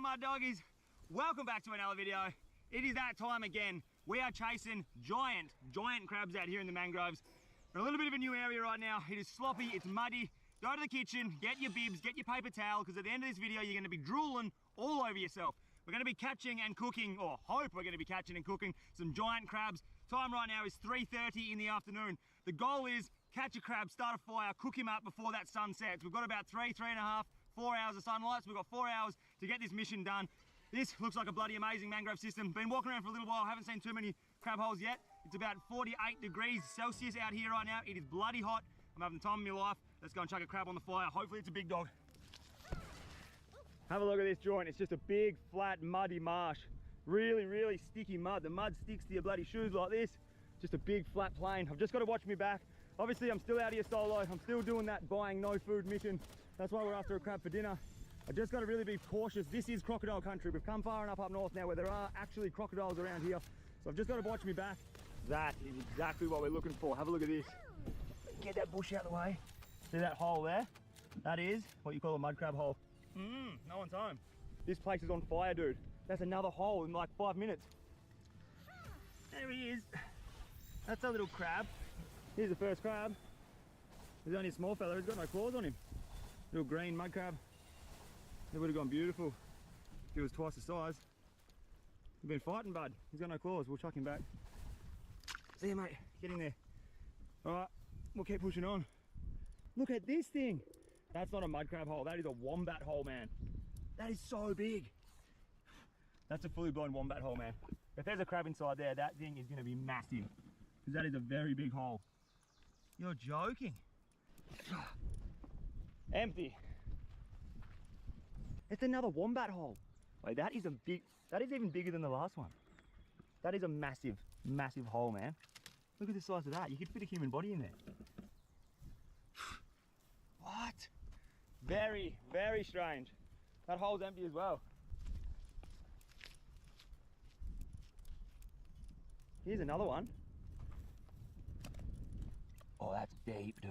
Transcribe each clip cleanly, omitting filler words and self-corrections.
on, mud doggies? Welcome back to another video. It is that time again. We are chasing giant crabs out here in the mangroves. We're in a little bit of a new area right now. It is sloppy, it's muddy. Go to the kitchen, get your bibs, get your paper towel, because at the end of this video, you're gonna be drooling all over yourself. We're gonna be catching and cooking, or hope we're gonna be catching and cooking some giant crabs. Time right now is 3:30 in the afternoon. The goal is catch a crab, start a fire, cook him up before that sun sets. We've got about 4 hours of sunlight, so we've got 4 hours to get this mission done. This looks like a bloody amazing mangrove system. Been walking around for a little while, haven't seen too many crab holes yet. It's about 48 degrees Celsius out here right now. It is bloody hot. I'm having the time of my life. Let's go and chuck a crab on the fire. Hopefully it's a big dog. Have a look at this joint. It's just a big, flat, muddy marsh. Really sticky mud. The mud sticks to your bloody shoes like this. Just a big, flat plain. I've just got to watch me back. Obviously, I'm still out here solo. I'm still doing that buying no food mission. That's why we're after a crab for dinner. I just got to really be cautious. This is crocodile country. We've come far enough up north now where there are actually crocodiles around here. So I've just got to watch me back. That is exactly what we're looking for. Have a look at this. Get that bush out of the way. See that hole there? That is what you call a mud crab hole. No one's home. This place is on fire, dude. That's another hole in like 5 minutes. There he is. That's a little crab. Here's the first crab. He's only a small fella. He's got no claws on him. Little green mud crab. It would have gone beautiful if he was twice the size. We've been fighting, bud. He's got no claws. We'll chuck him back. See you, mate. Get in there. All right, we'll keep pushing on. Look at this thing. That's not a mud crab hole. That is a wombat hole, man. That is so big. That's a fully blown wombat hole, man. If there's a crab inside there, that thing is going to be massive, because that is a very big hole. You're joking. Empty. It's another wombat hole. Wait, that is even bigger than the last one. That is a massive hole, man. Look at the size of that. You could fit a human body in there. What? Very strange. That hole's empty as well. Here's another one. Oh, that's deep, dude.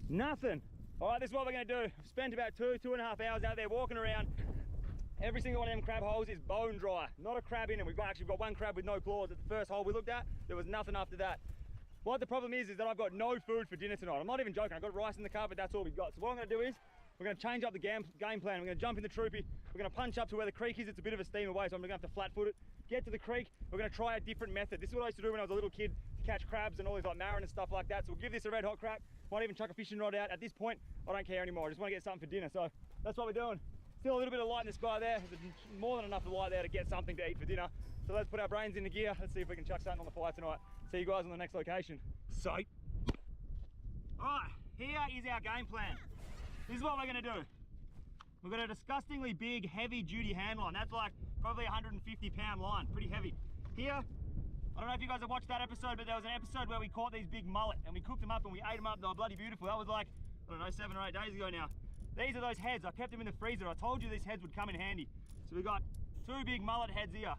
Nothing. All right, this is what we're gonna do. I've spent about 2.5 hours out there walking around. Every single one of them crab holes is bone dry. Not a crab in them. We've actually got one crab with no claws. At the first hole we looked at, there was nothing after that. What the problem is that I've got no food for dinner tonight. I'm not even joking. I've got rice in the cupboard, that's all we've got. So what I'm gonna do is, we're gonna change up the game plan. We're gonna jump in the troopy. We're gonna punch up to where the creek is. It's a bit of a steam away, so I'm gonna have to flat foot it. Get to the creek. We're gonna try a different method. This is what I used to do when I was a little kid to catch crabs and all these like marron and stuff like that. So we'll give this a red hot crack. Might even chuck a fishing rod out. At this point, I don't care anymore. I just wanna get something for dinner. So that's what we're doing. Still a little bit of light in the sky there. There's more than enough light there to get something to eat for dinner. So let's put our brains into gear. Let's see if we can chuck something on the fire tonight. See you guys on the next location. So, all right, here is our game plan. This is what we're gonna do. We've got a disgustingly big, heavy duty hand line. That's like probably 150-pound line, pretty heavy. Here, I don't know if you guys have watched that episode, but there was an episode where we caught these big mullet and we cooked them up and we ate them up. They were bloody beautiful. That was like, I don't know, 7 or 8 days ago now. These are those heads. I kept them in the freezer. I told you these heads would come in handy. So we've got 2 big mullet heads here.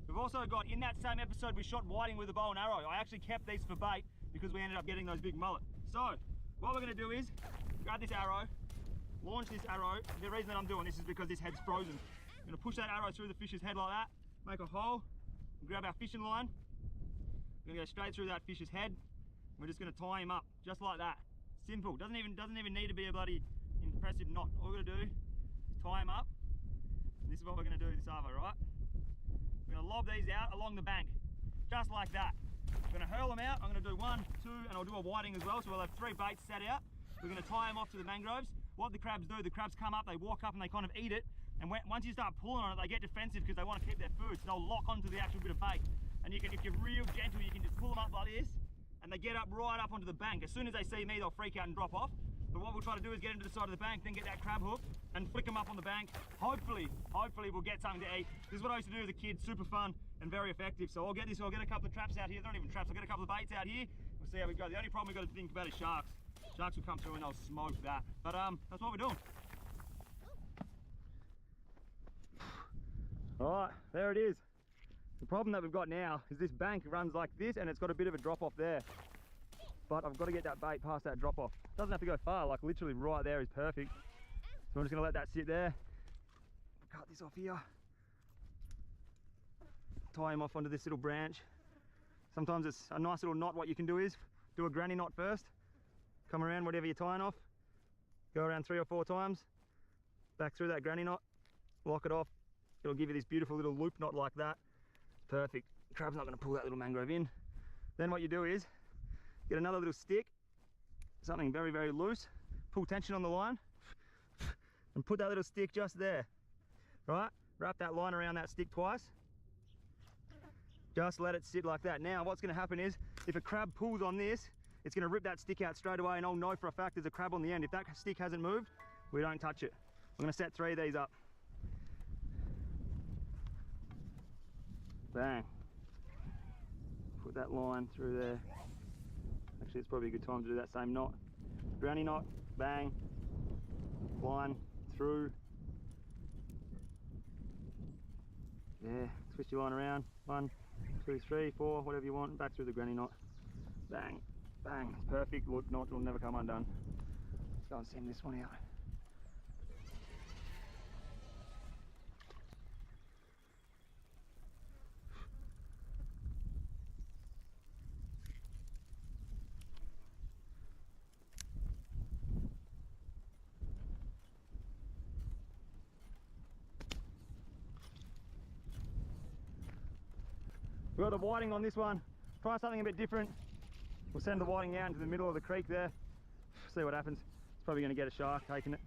We've also got, in that same episode, we shot whiting with a bow and arrow. I actually kept these for bait because we ended up getting those big mullet. So what we're gonna do is grab this arrow, launch this arrow. The reason that I'm doing this is because this head's frozen. I'm gonna push that arrow through the fish's head like that, make a hole, grab our fishing line. We're gonna go straight through that fish's head. We're just gonna tie him up, just like that. Simple, doesn't even need to be a bloody impressive knot. All we're gonna do is tie him up. And this is what we're gonna do this arvo, right? We're gonna lob these out along the bank, just like that. We're gonna hurl them out. I'm gonna do 1, 2, and I'll do a whiting as well. So we'll have 3 baits set out. We're gonna tie them off to the mangroves. What the crabs do, the crabs come up, they walk up and they kind of eat it. And once you start pulling on it, they get defensive because they want to keep their food. So they'll lock onto the actual bit of bait. And you can, if you're real gentle, you can just pull them up like this and they get up right up onto the bank. As soon as they see me, they'll freak out and drop off. But what we'll try to do is get into the side of the bank, then get that crab hook and flick them up on the bank. Hopefully we'll get something to eat. This is what I used to do as a kid, super fun and very effective. So I'll get this, I'll get a couple of traps out here. They're not even traps, I'll get a couple of baits out here. We'll see how we go. The only problem we've got to think about is sharks. Sharks will come through and they'll smoke that. But that's what we're doing. All right, there it is. The problem that we've got now is this bank runs like this and it's got a bit of a drop off there. but I've got to get that bait past that drop off. Doesn't have to go far, like literally right there is perfect. So I'm just gonna let that sit there. Cut this off here. Tie him off onto this little branch. Sometimes it's a nice little knot. What you can do is do a granny knot first. Come around whatever you're tying off. Go around 3 or 4 times. Back through that granny knot. Lock it off. It'll give you this beautiful little loop knot like that. Perfect. Crab's not going to pull that little mangrove in. Then what you do is get another little stick, something very, very loose. Pull tension on the line and put that little stick just there. Right? Wrap that line around that stick twice. Just let it sit like that. Now what's going to happen is if a crab pulls on this, it's going to rip that stick out straight away, and I'll know for a fact there's a crab on the end. If that stick hasn't moved, we don't touch it. I'm going to set 3 of these up. Bang. Put that line through there. Actually, it's probably a good time to do that same knot. Granny knot, bang. Line through. Yeah, twist your line around. 1, 2, 3, 4, whatever you want. Back through the granny knot. Bang, bang. It's perfect. Look, knot will never come undone. Let's go and send this one out. We've got the whiting on this one. Try something a bit different. We'll send the whiting out into the middle of the creek there. See what happens. It's probably going to get a shark taking it.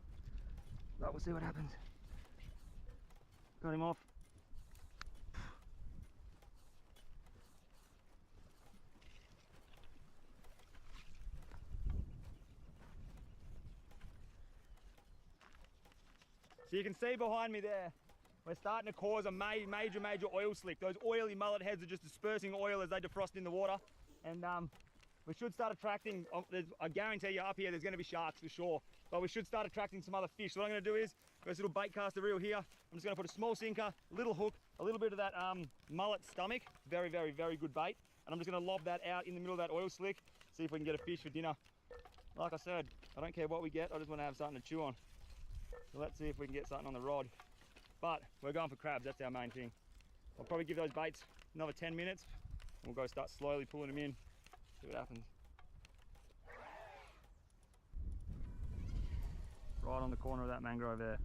But we'll see what happens. Got him off. So you can see behind me there, we're starting to cause a major oil slick. Those oily mullet heads are just dispersing oil as they defrost in the water. And we should start attracting, I guarantee you up here there's going to be sharks for sure. But we should start attracting some other fish. So what I'm going to do is, got this little bait caster reel here. I'm just going to put a small sinker, a little hook, a little bit of that mullet stomach. Very good bait. And I'm just going to lob that out in the middle of that oil slick. See if we can get a fish for dinner. Like I said, I don't care what we get, I just want to have something to chew on. So let's see if we can get something on the rod. But we're going for crabs, that's our main thing. I'll probably give those baits another 10 minutes. We'll go start slowly pulling them in, see what happens. Right on the corner of that mangrove there.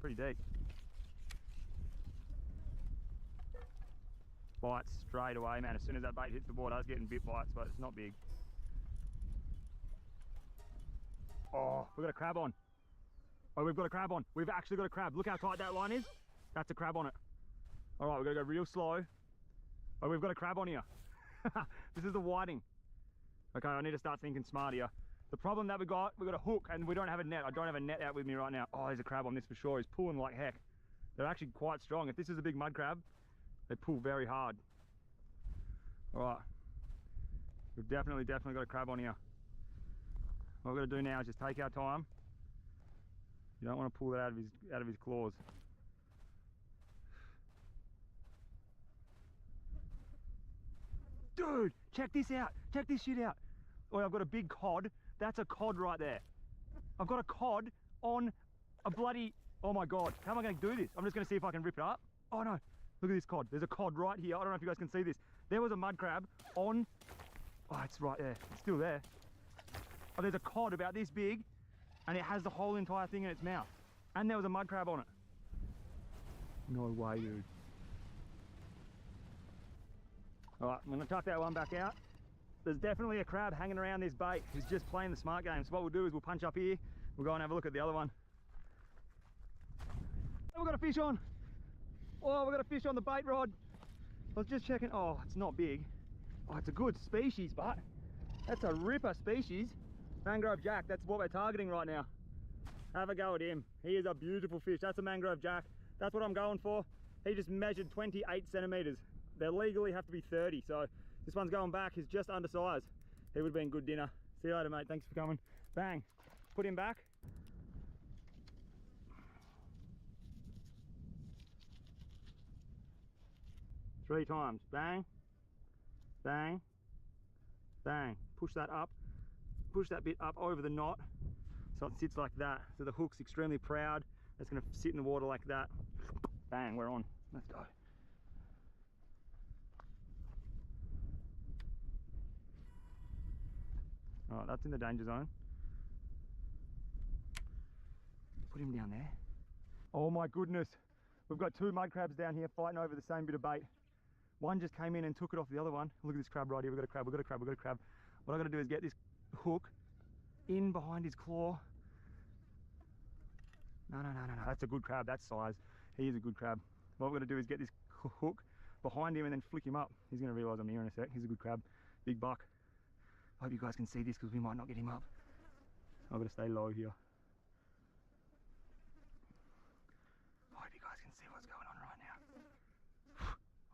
Pretty deep. Bites straight away, man. As soon as that bait hits the water, I was getting bit bites, but it's not big. Oh, we've got a crab on. Oh, we've got a crab on. We've actually got a crab. Look how tight that line is. That's a crab on it. All right, we've got to go real slow. Oh, we've got a crab on here. This is the whiting. Okay, I need to start thinking smart here. The problem that we've got a hook and we don't have a net. I don't have a net out with me right now. Oh, there's a crab on this for sure. He's pulling like heck. They're actually quite strong. If this is a big mud crab, they pull very hard. All right. We've definitely got a crab on here. What we're going to do now is just take our time. You don't want to pull it out of his claws. Dude, check this out. Check this shit out. Oh, I've got a big cod. That's a cod right there. I've got a cod on a bloody... Oh my God. How am I going to do this? I'm just going to see if I can rip it up. Oh no. Look at this cod. There's a cod right here. I don't know if you guys can see this. There was a mud crab on... Oh, it's right there. It's still there. Oh, there's a cod about this big. And it has the whole entire thing in its mouth. And there was a mud crab on it. No way, dude. Alright, I'm going to tuck that one back out. There's definitely a crab hanging around this bait who's just playing the smart game. So what we'll do is we'll punch up here. We'll go and have a look at the other one. Oh, we've got a fish on. Oh, we've got a fish on the bait rod. I was just checking. Oh, it's not big. Oh, it's a good species, but that's a ripper species. Mangrove jack, that's what we're targeting right now. Have a go at him. He is a beautiful fish. That's a mangrove jack. That's what I'm going for. He just measured 28 centimeters. They legally have to be 30, so this one's going back. He's just undersized. He would have been good dinner. See you later, mate. Thanks for coming. Bang. Put him back. Three times. Bang. Bang. Bang, push that up, push that bit up over the knot so it sits like that. So the hook's extremely proud. It's gonna sit in the water like that. Bang, we're on. Let's go. Alright, that's in the danger zone. Put him down there. Oh my goodness. We've got two mud crabs down here fighting over the same bit of bait. One just came in and took it off the other one. Look at this crab right here. We've got a crab, we've got a crab, we've got a crab. What I gotta do is get this hook in behind his claw. No, that's a good crab, that's size. He is a good crab. What we're gonna do is get this hook behind him and then flick him up. He's gonna realise I'm here in a sec. He's a good crab, big buck. I hope you guys can see this because we might not get him up. I've got to stay low here. I hope you guys can see what's going on right now.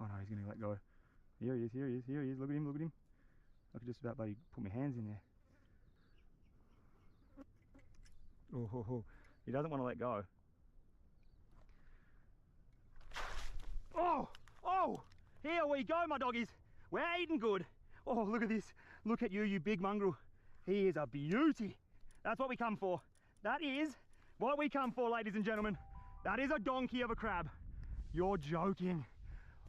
Oh no, he's gonna let go. Here he is, here he is, here he is. Look at him, look at him. I could just about bloody put my hands in there. Oh, he doesn't want to let go. Oh, here we go, my doggies. We're eating good. Oh, look at this. Look at you, you big mongrel. He is a beauty. That's what we come for. That is what we come for, ladies and gentlemen. That is a donkey of a crab. You're joking.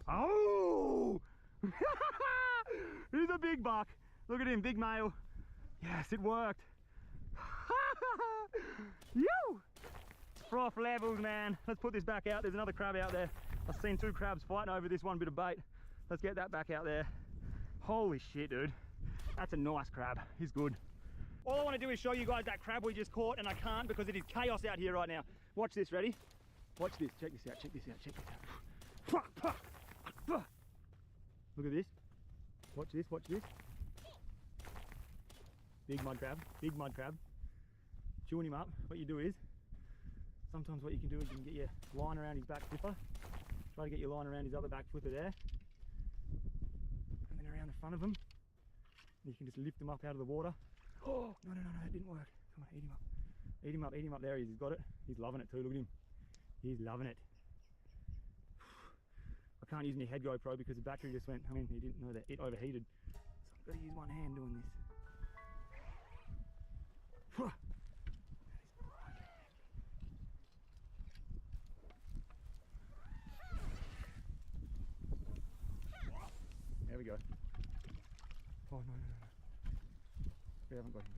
Oh! He's a big buck. Look at him, big male. Yes, it worked. Yo! Froth levels, man. Let's put this back out. There's another crab out there. I've seen two crabs fighting over this one bit of bait. Let's get that back out there. Holy shit, dude. That's a nice crab. He's good. All I want to do is show you guys that crab we just caught, and I can't because it is chaos out here right now. Watch this, ready? Watch this. Check this out, check this out, check this out. Look at this. Watch this, watch this. Big mud crab, big mud crab. Chewing him up. What you do is, sometimes what you can do is you can get your line around his back flipper. Try to get your line around his other back flipper there. And then around the front of him. You can just lift him up out of the water. Oh, no, it didn't work. Come on, eat him up. Eat him up, eat him up. There he is, he's got it. He's loving it too, look at him. He's loving it. I can't use my head GoPro because the battery just went, he didn't know that it overheated. So I've got to use one hand doing this. There we go. Oh, no. We haven't got him,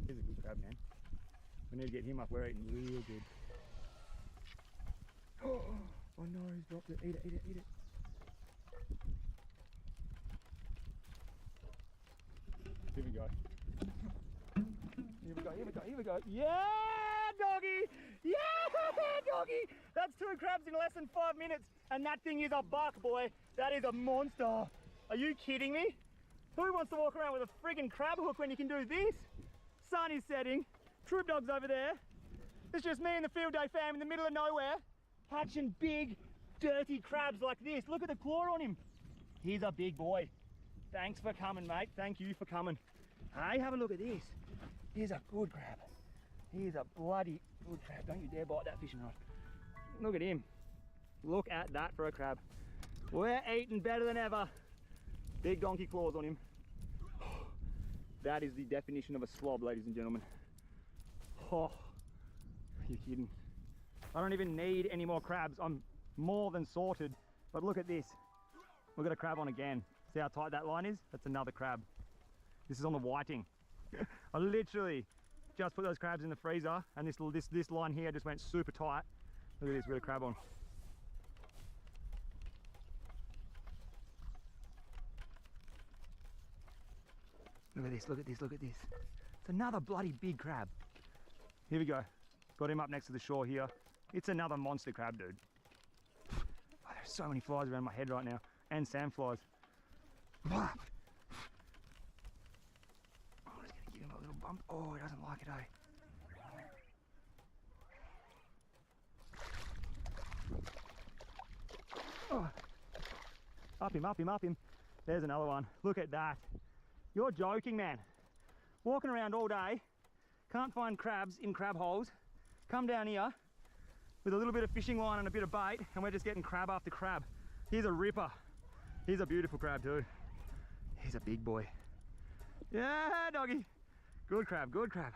He's a good crab, man. We need to get him up. We're eating real good. Oh no, he's dropped it. Eat it, eat it, eat it. Here we go. Here we go, here we go, here we go. Yeah, doggy! Yeah, doggy! That's two crabs in less than 5 minutes. And that thing is a buck, boy. That is a monster. Are you kidding me? Who wants to walk around with a friggin' crab hook when you can do this? Sun is setting. Troop dog's over there. It's just me and the field day fam in the middle of nowhere, catching big, dirty crabs like this. Look at the claw on him. He's a big boy. Thanks for coming, mate. Thank you for coming. Hey, have a look at this. He's a good crab. He is a bloody good crab. Don't you dare bite that fishing rod. Look at him. Look at that for a crab. We're eating better than ever. Big donkey claws on him. That is the definition of a slob, ladies and gentlemen. Oh, you're kidding. I don't even need any more crabs. I'm more than sorted. But look at this. We've got a crab on again. See how tight that line is? That's another crab. This is on the whiting. I literally just put those crabs in the freezer, and this line here just went super tight. Look at this, we've got a crab on. Look at this, look at this, look at this. It's another bloody big crab. Here we go. Got him up next to the shore here. It's another monster crab, dude. Oh, there's so many flies around my head right now, and sand flies. I'm just gonna give him a little bump. Oh, he doesn't like it, eh? Oh. Up him, up him, up him. There's another one. Look at that. You're joking, man. Walking around all day, can't find crabs in crab holes. Come down here with a little bit of fishing line and a bit of bait, and we're just getting crab after crab. He's a ripper. He's a beautiful crab too. He's a big boy. Yeah, doggy. Good crab, good crab.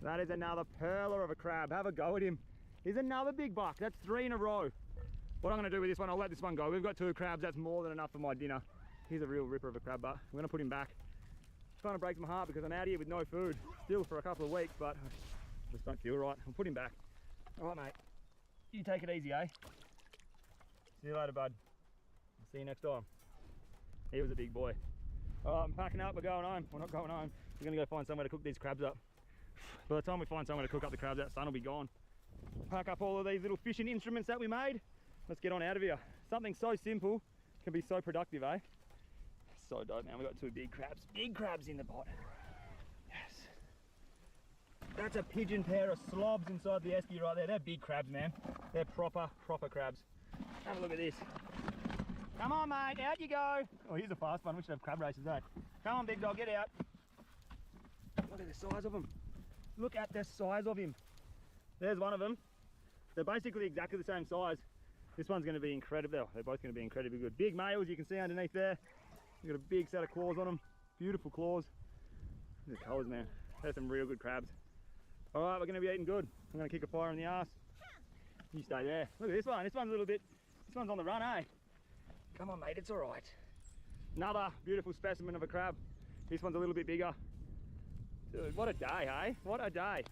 That is another perler of a crab. Have a go at him. Here's another big buck. That's 3 in a row. What I'm going to do with this one, I'll let this one go. We've got 2 crabs. That's more than enough for my dinner. He's a real ripper of a crab, but I'm going to put him back. It kind of breaks my heart because I'm out here with no food still for a couple of weeks, but I just don't feel right. I'll put him back. All right, mate. You take it easy, eh? See you later, bud. I'll see you next time. He was a big boy. All right, I'm packing up. We're going home. We're not going home. We're going to go find somewhere to cook these crabs up. By the time we find somewhere to cook up the crabs, that sun will be gone. Pack up all of these little fishing instruments that we made. Let's get on out of here. Something so simple can be so productive, eh? So dope, man. We got 2 big crabs in the pot. Yes. That's a pigeon pair of slobs inside the esky right there. They're big crabs, man. They're proper crabs. Have a look at this. Come on, mate, out you go. Oh, here's a fast one. We should have crab races, eh? Come on, big dog, get out. Look at the size of him. Look at the size of him. There's one of them. They're basically exactly the same size. This one's going to be incredible. They're both going to be incredibly good. Big males, you can see underneath there. They've got a big set of claws on them. Beautiful claws. Look at the colours, man. There's some real good crabs. All right, we're going to be eating good. I'm going to kick a fire in the arse. You stay there. Look at this one. This one's a little bit, this one's on the run, eh? Come on, mate, it's all right. Another beautiful specimen of a crab. This one's a little bit bigger. Dude, what a day, hey? What a day.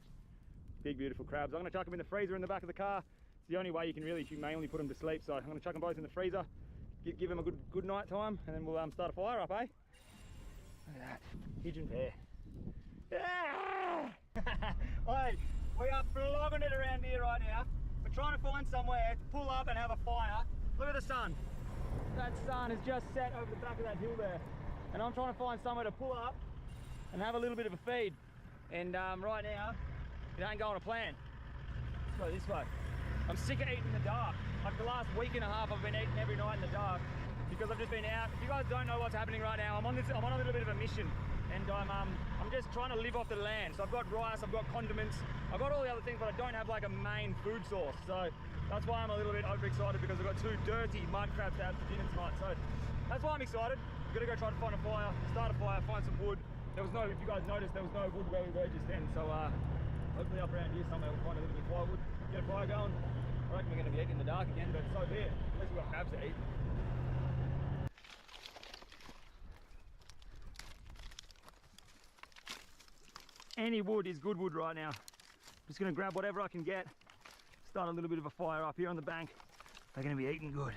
Big, beautiful crabs. I'm going to chuck them in the freezer in the back of the car. It's the only way you can really humanely put them to sleep. So I'm going to chuck them both in the freezer, give them a good night time, and then we'll start a fire up, eh? Look at that. Pigeon pair. Yeah! Hey, we are flogging it around here right now. We're trying to find somewhere to pull up and have a fire. Look at the sun. That sun has just set over the back of that hill there. And I'm trying to find somewhere to pull up and have a little bit of a feed. And right now, it ain't going to plan. Let's go this way. I'm sick of eating in the dark. Like the last week and a half, I've been eating every night in the dark because I've just been out. If you guys don't know what's happening right now, I'm on a little bit of a mission, and I'm just trying to live off the land. So I've got rice, I've got condiments, I've got all the other things, but I don't have like a main food source. So that's why I'm a little bit overexcited, because I've got 2 dirty mud crabs to have for dinner tonight. So that's why I'm excited. I'm gonna go try to find a fire, start a fire, find some wood. There was no, if you guys noticed, there was no wood where we were just then. So hopefully up around here somewhere we'll find a little bit of firewood, get a fire going. I reckon we're going to be eating in the dark again, but so be it. At least we've got crabs to eat. Any wood is good wood right now. I'm just going to grab whatever I can get, start a little bit of a fire up here on the bank. They're going to be eating good.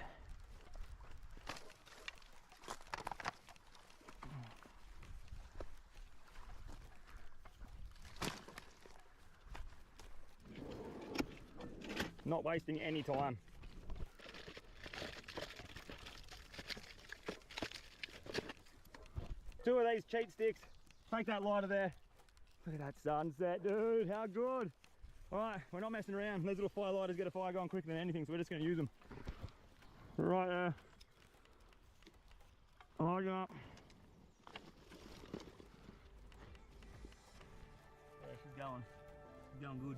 Not wasting any time. Two of these cheat sticks. Take that lighter there. Look at that sunset, dude. How good. All right, we're not messing around. These little fire lighters get a fire going quicker than anything, so we're just going to use them. Right there. Light up. Yeah, she's going. She's going good.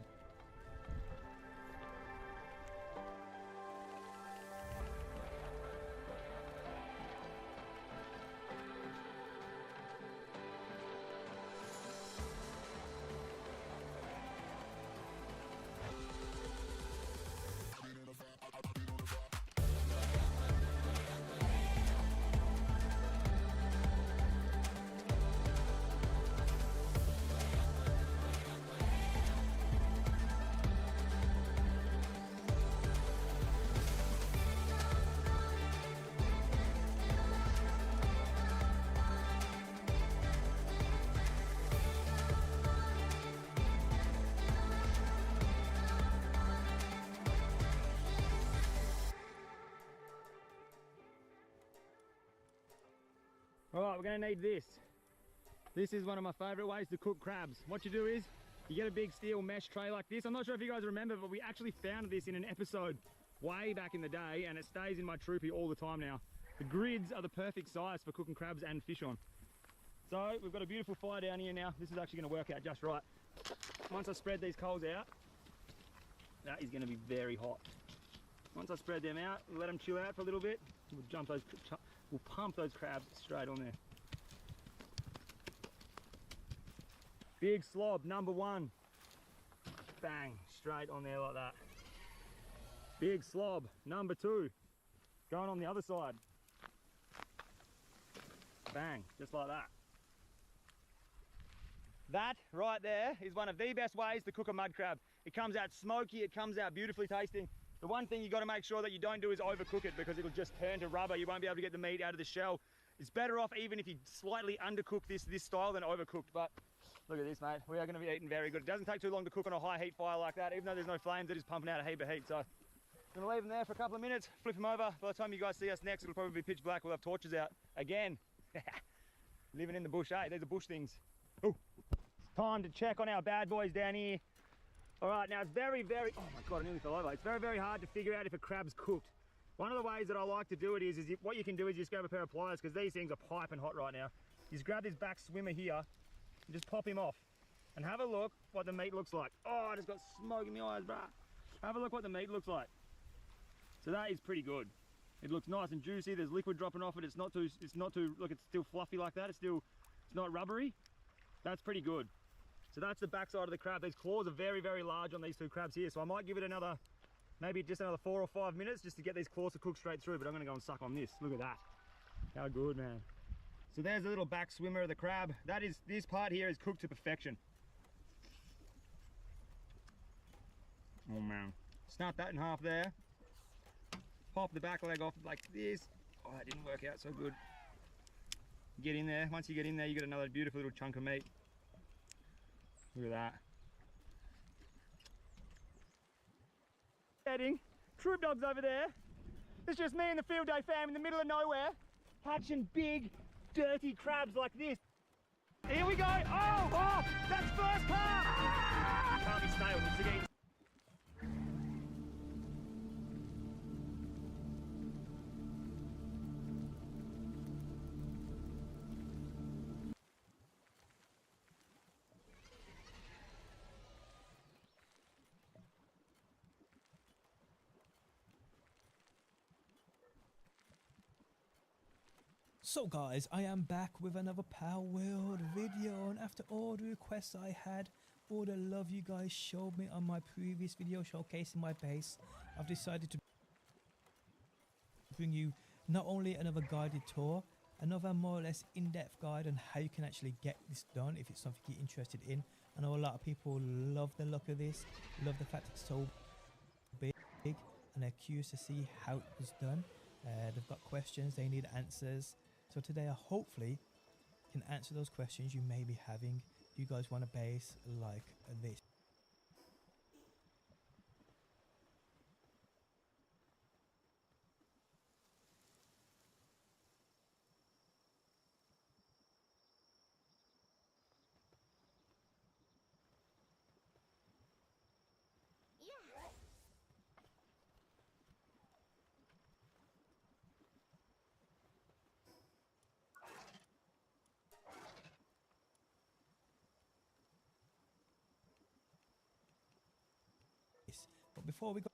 All right, we're going to need this. This is one of my favourite ways to cook crabs. What you do is, you get a big steel mesh tray like this. I'm not sure if you guys remember, but we actually found this in an episode way back in the day, and it stays in my troopy all the time now. The grids are the perfect size for cooking crabs and fish on. So we've got a beautiful fire down here now. This is actually going to work out just right. Once I spread these coals out, that is going to be very hot. Once I spread them out, we'll let them chill out for a little bit. We'll pump those crabs straight on there. Big slob, number 1. Bang, straight on there like that. Big slob, number 2. Going on the other side. Bang, just like that. That right there is one of the best ways to cook a mud crab. It comes out smoky, it comes out beautifully tasting. The one thing you got to make sure that you don't do is overcook it, because it'll just turn to rubber. You won't be able to get the meat out of the shell. It's better off even if you slightly undercook this style than overcooked. But look at this, mate. We are going to be eating very good. It doesn't take too long to cook on a high heat fire like that. Even though there's no flames, it is pumping out a heap of heat. So I'm going to leave them there for a couple of minutes, flip them over. By the time you guys see us next, it'll probably be pitch black. We'll have torches out again. Living in the bush, eh? These are bush things. Ooh. It's time to check on our bad boys down here. All right, now it's very, oh my God, I nearly fell over. It's very, very hard to figure out if a crab's cooked. One of the ways that I like to do it is what you can do is you just grab a pair of pliers, because these things are piping hot right now. You just grab this back swimmer here and just pop him off and have a look what the meat looks like. Oh, I just got smoke in my eyes, bruh. Have a look what the meat looks like. So that is pretty good. It looks nice and juicy. There's liquid dropping off it. It's not too, look, it's still fluffy like that. It's not rubbery. That's pretty good. So that's the backside of the crab. These claws are very, very large on these 2 crabs here. So I might give it maybe just another 4 or 5 minutes just to get these claws to cook straight through. But I'm gonna go and suck on this. Look at that. How good, man. So there's a little back swimmer of the crab. This part here is cooked to perfection. Oh man. Snap that in half there. Pop the back leg off like this. Oh, that didn't work out so good. Get in there. Once you get in there, you get another beautiful little chunk of meat. Look at that. Heading. Troop dogs over there. It's just me and the field day fam in the middle of nowhere, catching big, dirty crabs like this. Here we go. Oh, that's first carp. Can't be snailed. It's again. So guys, I am back with another palworld video, and after all the requests I had, all the love you guys showed me on my previous video showcasing my base, I've decided to bring you not only another guided tour, another more or less in-depth guide on how you can actually get this done if it's something you're interested in. I know a lot of people love the look of this, love the fact it's so big, and they're curious to see how it was done. They've got questions, they need answers. So today I hopefully can answer those questions you may be having. You guys want a base like this. But before we go,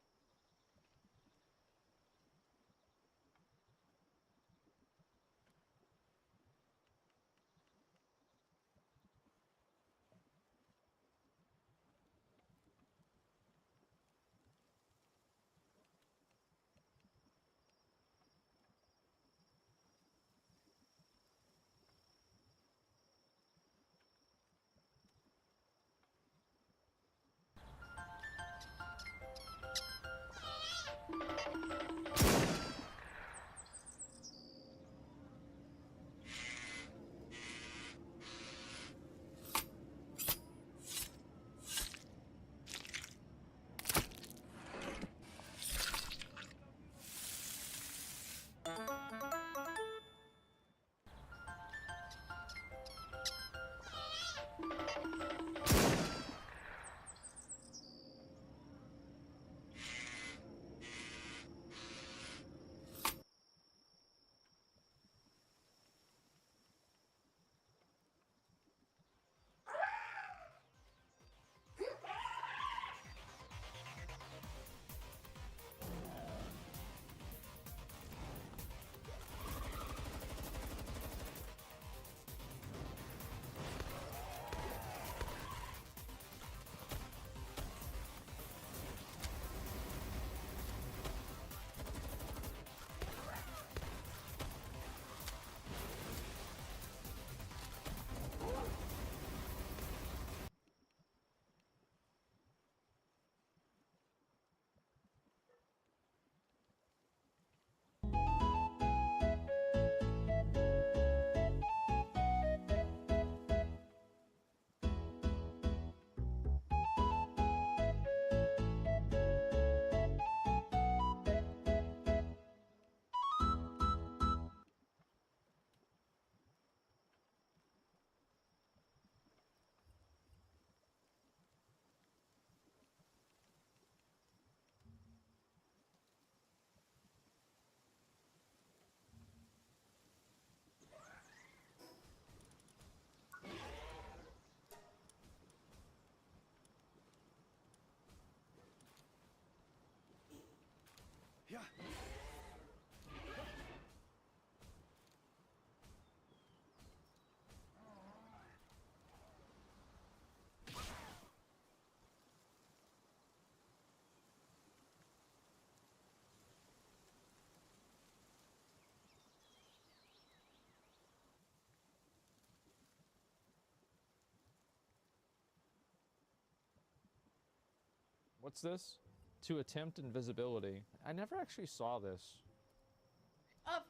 What's this? To attempt invisibility. I never actually saw this.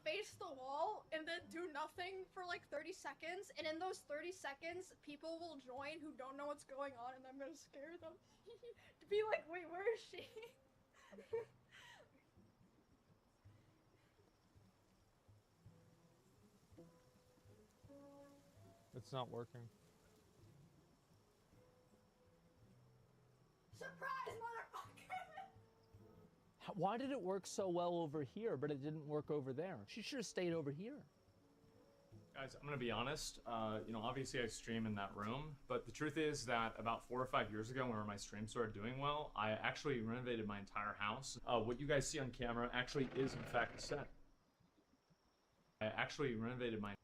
Face the wall and then do nothing for like 30 seconds, and in those 30 seconds, people will join who don't know what's going on, and I'm gonna scare them. To be like, wait, where is she? It's not working. Surprise, motherfucker! Why did it work so well over here, but it didn't work over there? She should have stayed over here. Guys, I'm gonna be honest, you know, obviously I stream in that room, but the truth is that about 4 or 5 years ago, whenever my stream started doing well, I actually renovated my entire house. What you guys see on camera actually is in fact a set. I actually renovated my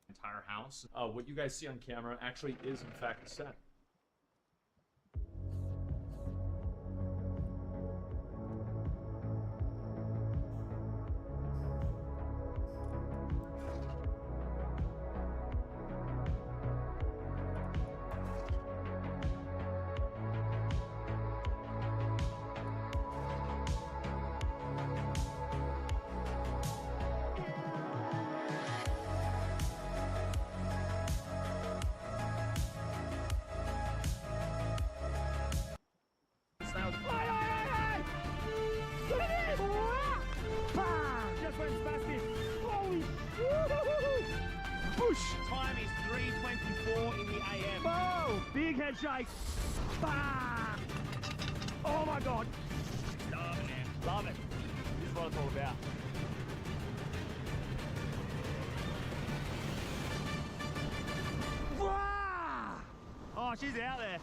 entire house. What you guys see on camera actually is in fact a set. Snails. Look at this! Bam! Just went spastic. Holy Push! Time is 3:24 in the AM. Whoa! Big head shake. Bam! Oh my god! Love it, man. Love it. This is what it's all about. Wow! Oh, she's out there.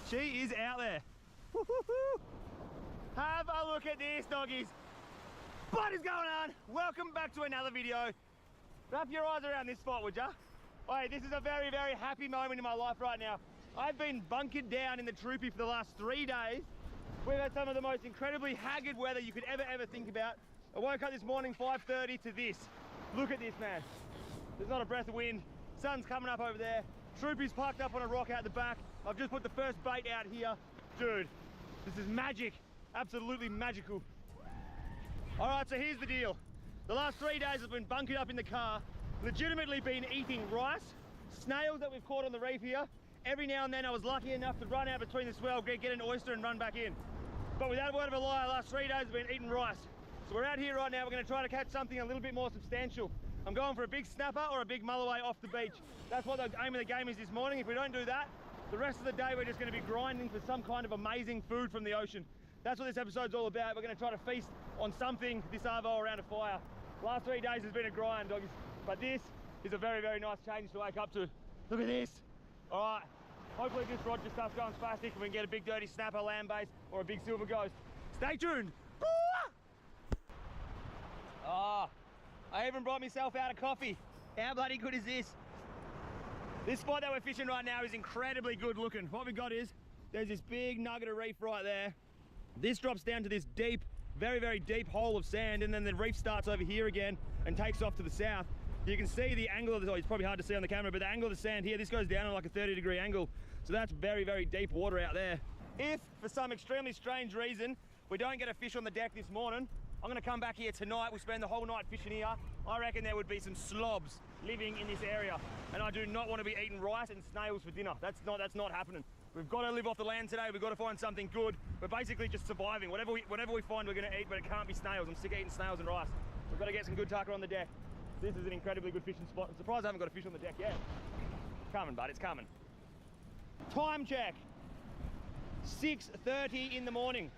She is out there. Woo-hoo-hoo. Have a look at this, doggies. What is going on? Welcome back to another video. Wrap your eyes around this spot, would ya? Hey, this is a very, very happy moment in my life right now. I've been bunkered down in the troopy for the last 3 days. We've had some of the most incredibly haggard weather you could ever think about. I woke up this morning 5:30 to this. Look at this, man. There's not a breath of wind. Sun's coming up over there. Troopy's parked up on a rock out the back. I've just put the first bait out here. Dude, this is magic. Absolutely magical. All right, so here's the deal. The last 3 days I've been bunkered up in the car, legitimately been eating rice, snails that we've caught on the reef here. Every now and then I was lucky enough to run out between the swell, get an oyster and run back in. But without a word of a lie, the last 3 days I've been eating rice. So we're out here right now, we're gonna try to catch something a little bit more substantial. I'm going for a big snapper or a big mulloway off the beach. That's what the aim of the game is this morning. If we don't do that, the rest of the day we're just gonna be grinding for some kind of amazing food from the ocean. That's what this episode's all about. We're gonna try to feast on something this arvo around a fire. Last 3 days has been a grind, doggies. But this is a very, very nice change to wake up to. Look at this. All right, hopefully this rod just starts going spastic and we can get a big dirty snapper, land base, or a big silver ghost. Stay tuned. Ah, I even brought myself out a coffee. How bloody good is this? This spot that we're fishing right now is incredibly good looking. What we got is, there's this big nugget of reef right there. This drops down to this deep, very, very deep hole of sand, and then the reef starts over here again and takes off to the south. You can see the angle of the, oh, it's probably hard to see on the camera, but the angle of the sand here, this goes down on like a 30-degree angle. So that's very, very deep water out there. If, for some extremely strange reason, we don't get a fish on the deck this morning, I'm gonna come back here tonight. We'll spend the whole night fishing here. I reckon there would be some slobs living in this area. And I do not want to be eating rice and snails for dinner. That's not happening. We've got to live off the land today. We've got to find something good. We're basically just surviving. Whatever we find, we're going to eat, but it can't be snails. I'm sick of eating snails and rice. We've got to get some good tucker on the deck. This is an incredibly good fishing spot. I'm surprised I haven't got a fish on the deck yet. Coming, bud, it's coming. Time check. 6:30 in the morning.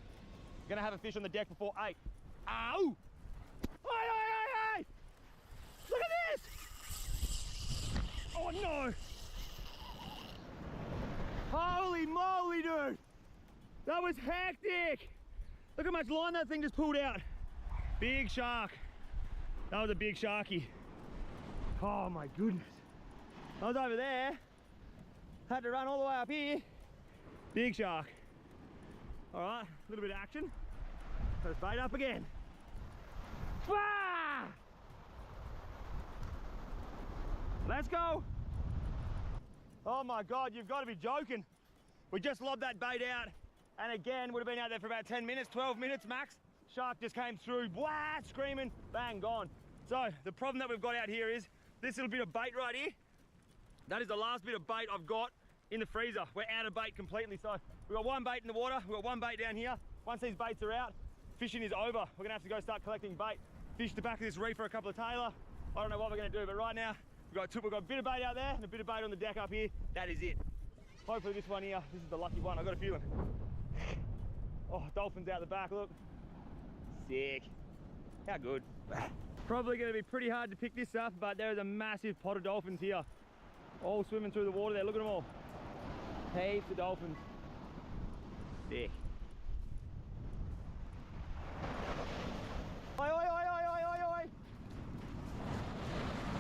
Gonna have a fish on the deck before 8. Ow! Hey! Look at this! Oh no! Holy moly, dude! That was hectic! Look how much line that thing just pulled out. Big shark. That was a big sharky. Oh my goodness. I was over there. Had to run all the way up here. Big shark. All right, a little bit of action. Let's bait up again. Ah! Let's go. Oh my God, you've got to be joking. We just lobbed that bait out, and again, would have been out there for about 10 minutes, 12 minutes max. Shark just came through, wah, screaming, bang, gone. So the problem that we've got out here is this little bit of bait right here. That is the last bit of bait I've got in the freezer. We're out of bait completely. So we've got one bait in the water, we've got one bait down here. Once these baits are out, fishing is over. We're gonna have to go start collecting bait. Fish the back of this reef for a couple of tailor. I don't know what we're gonna do, but right now, we've got a bit of bait out there and a bit of bait on the deck up here. That is it. Hopefully this one here, this is the lucky one. I've got a feeling. Oh, dolphins out the back, look. Sick. How good. Probably gonna be pretty hard to pick this up, but there is a massive pot of dolphins here. All swimming through the water there, look at them all. Heaps of dolphins. Sick. Oi, oi, oi, oi, oi, oi, oi.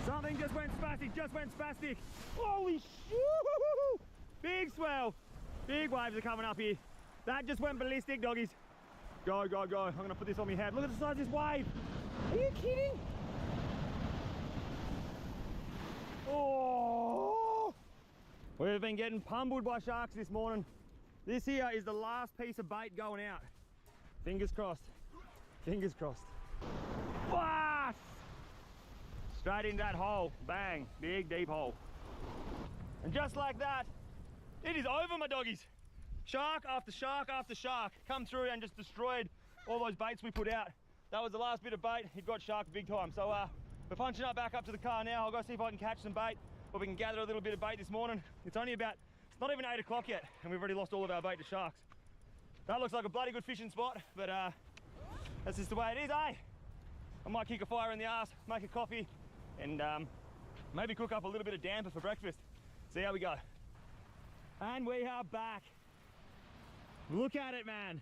Something just went spastic, Holy shit! Big swell. Big waves are coming up here. That just went ballistic, doggies. Go, go, go. I'm gonna put this on my head. Look at the size of this wave. Are you kidding? Oh! We've been getting pummeled by sharks this morning. This here is the last piece of bait going out. Fingers crossed. Fingers crossed. What? Straight into that hole. Bang. Big, deep hole. And just like that, it is over, my doggies. Shark after shark after shark come through and just destroyed all those baits we put out. That was the last bit of bait. It got sharked big time. So we're punching up back up to the car now. I'll go see if I can catch some bait, or we can gather a little bit of bait this morning. It's not even 8 o'clock yet, and we've already lost all of our bait to sharks. That looks like a bloody good fishing spot, but that's just the way it is, eh? I might kick a fire in the ass, make a coffee, and maybe cook up a little bit of damper for breakfast. See how we go. And we are back. Look at it, man.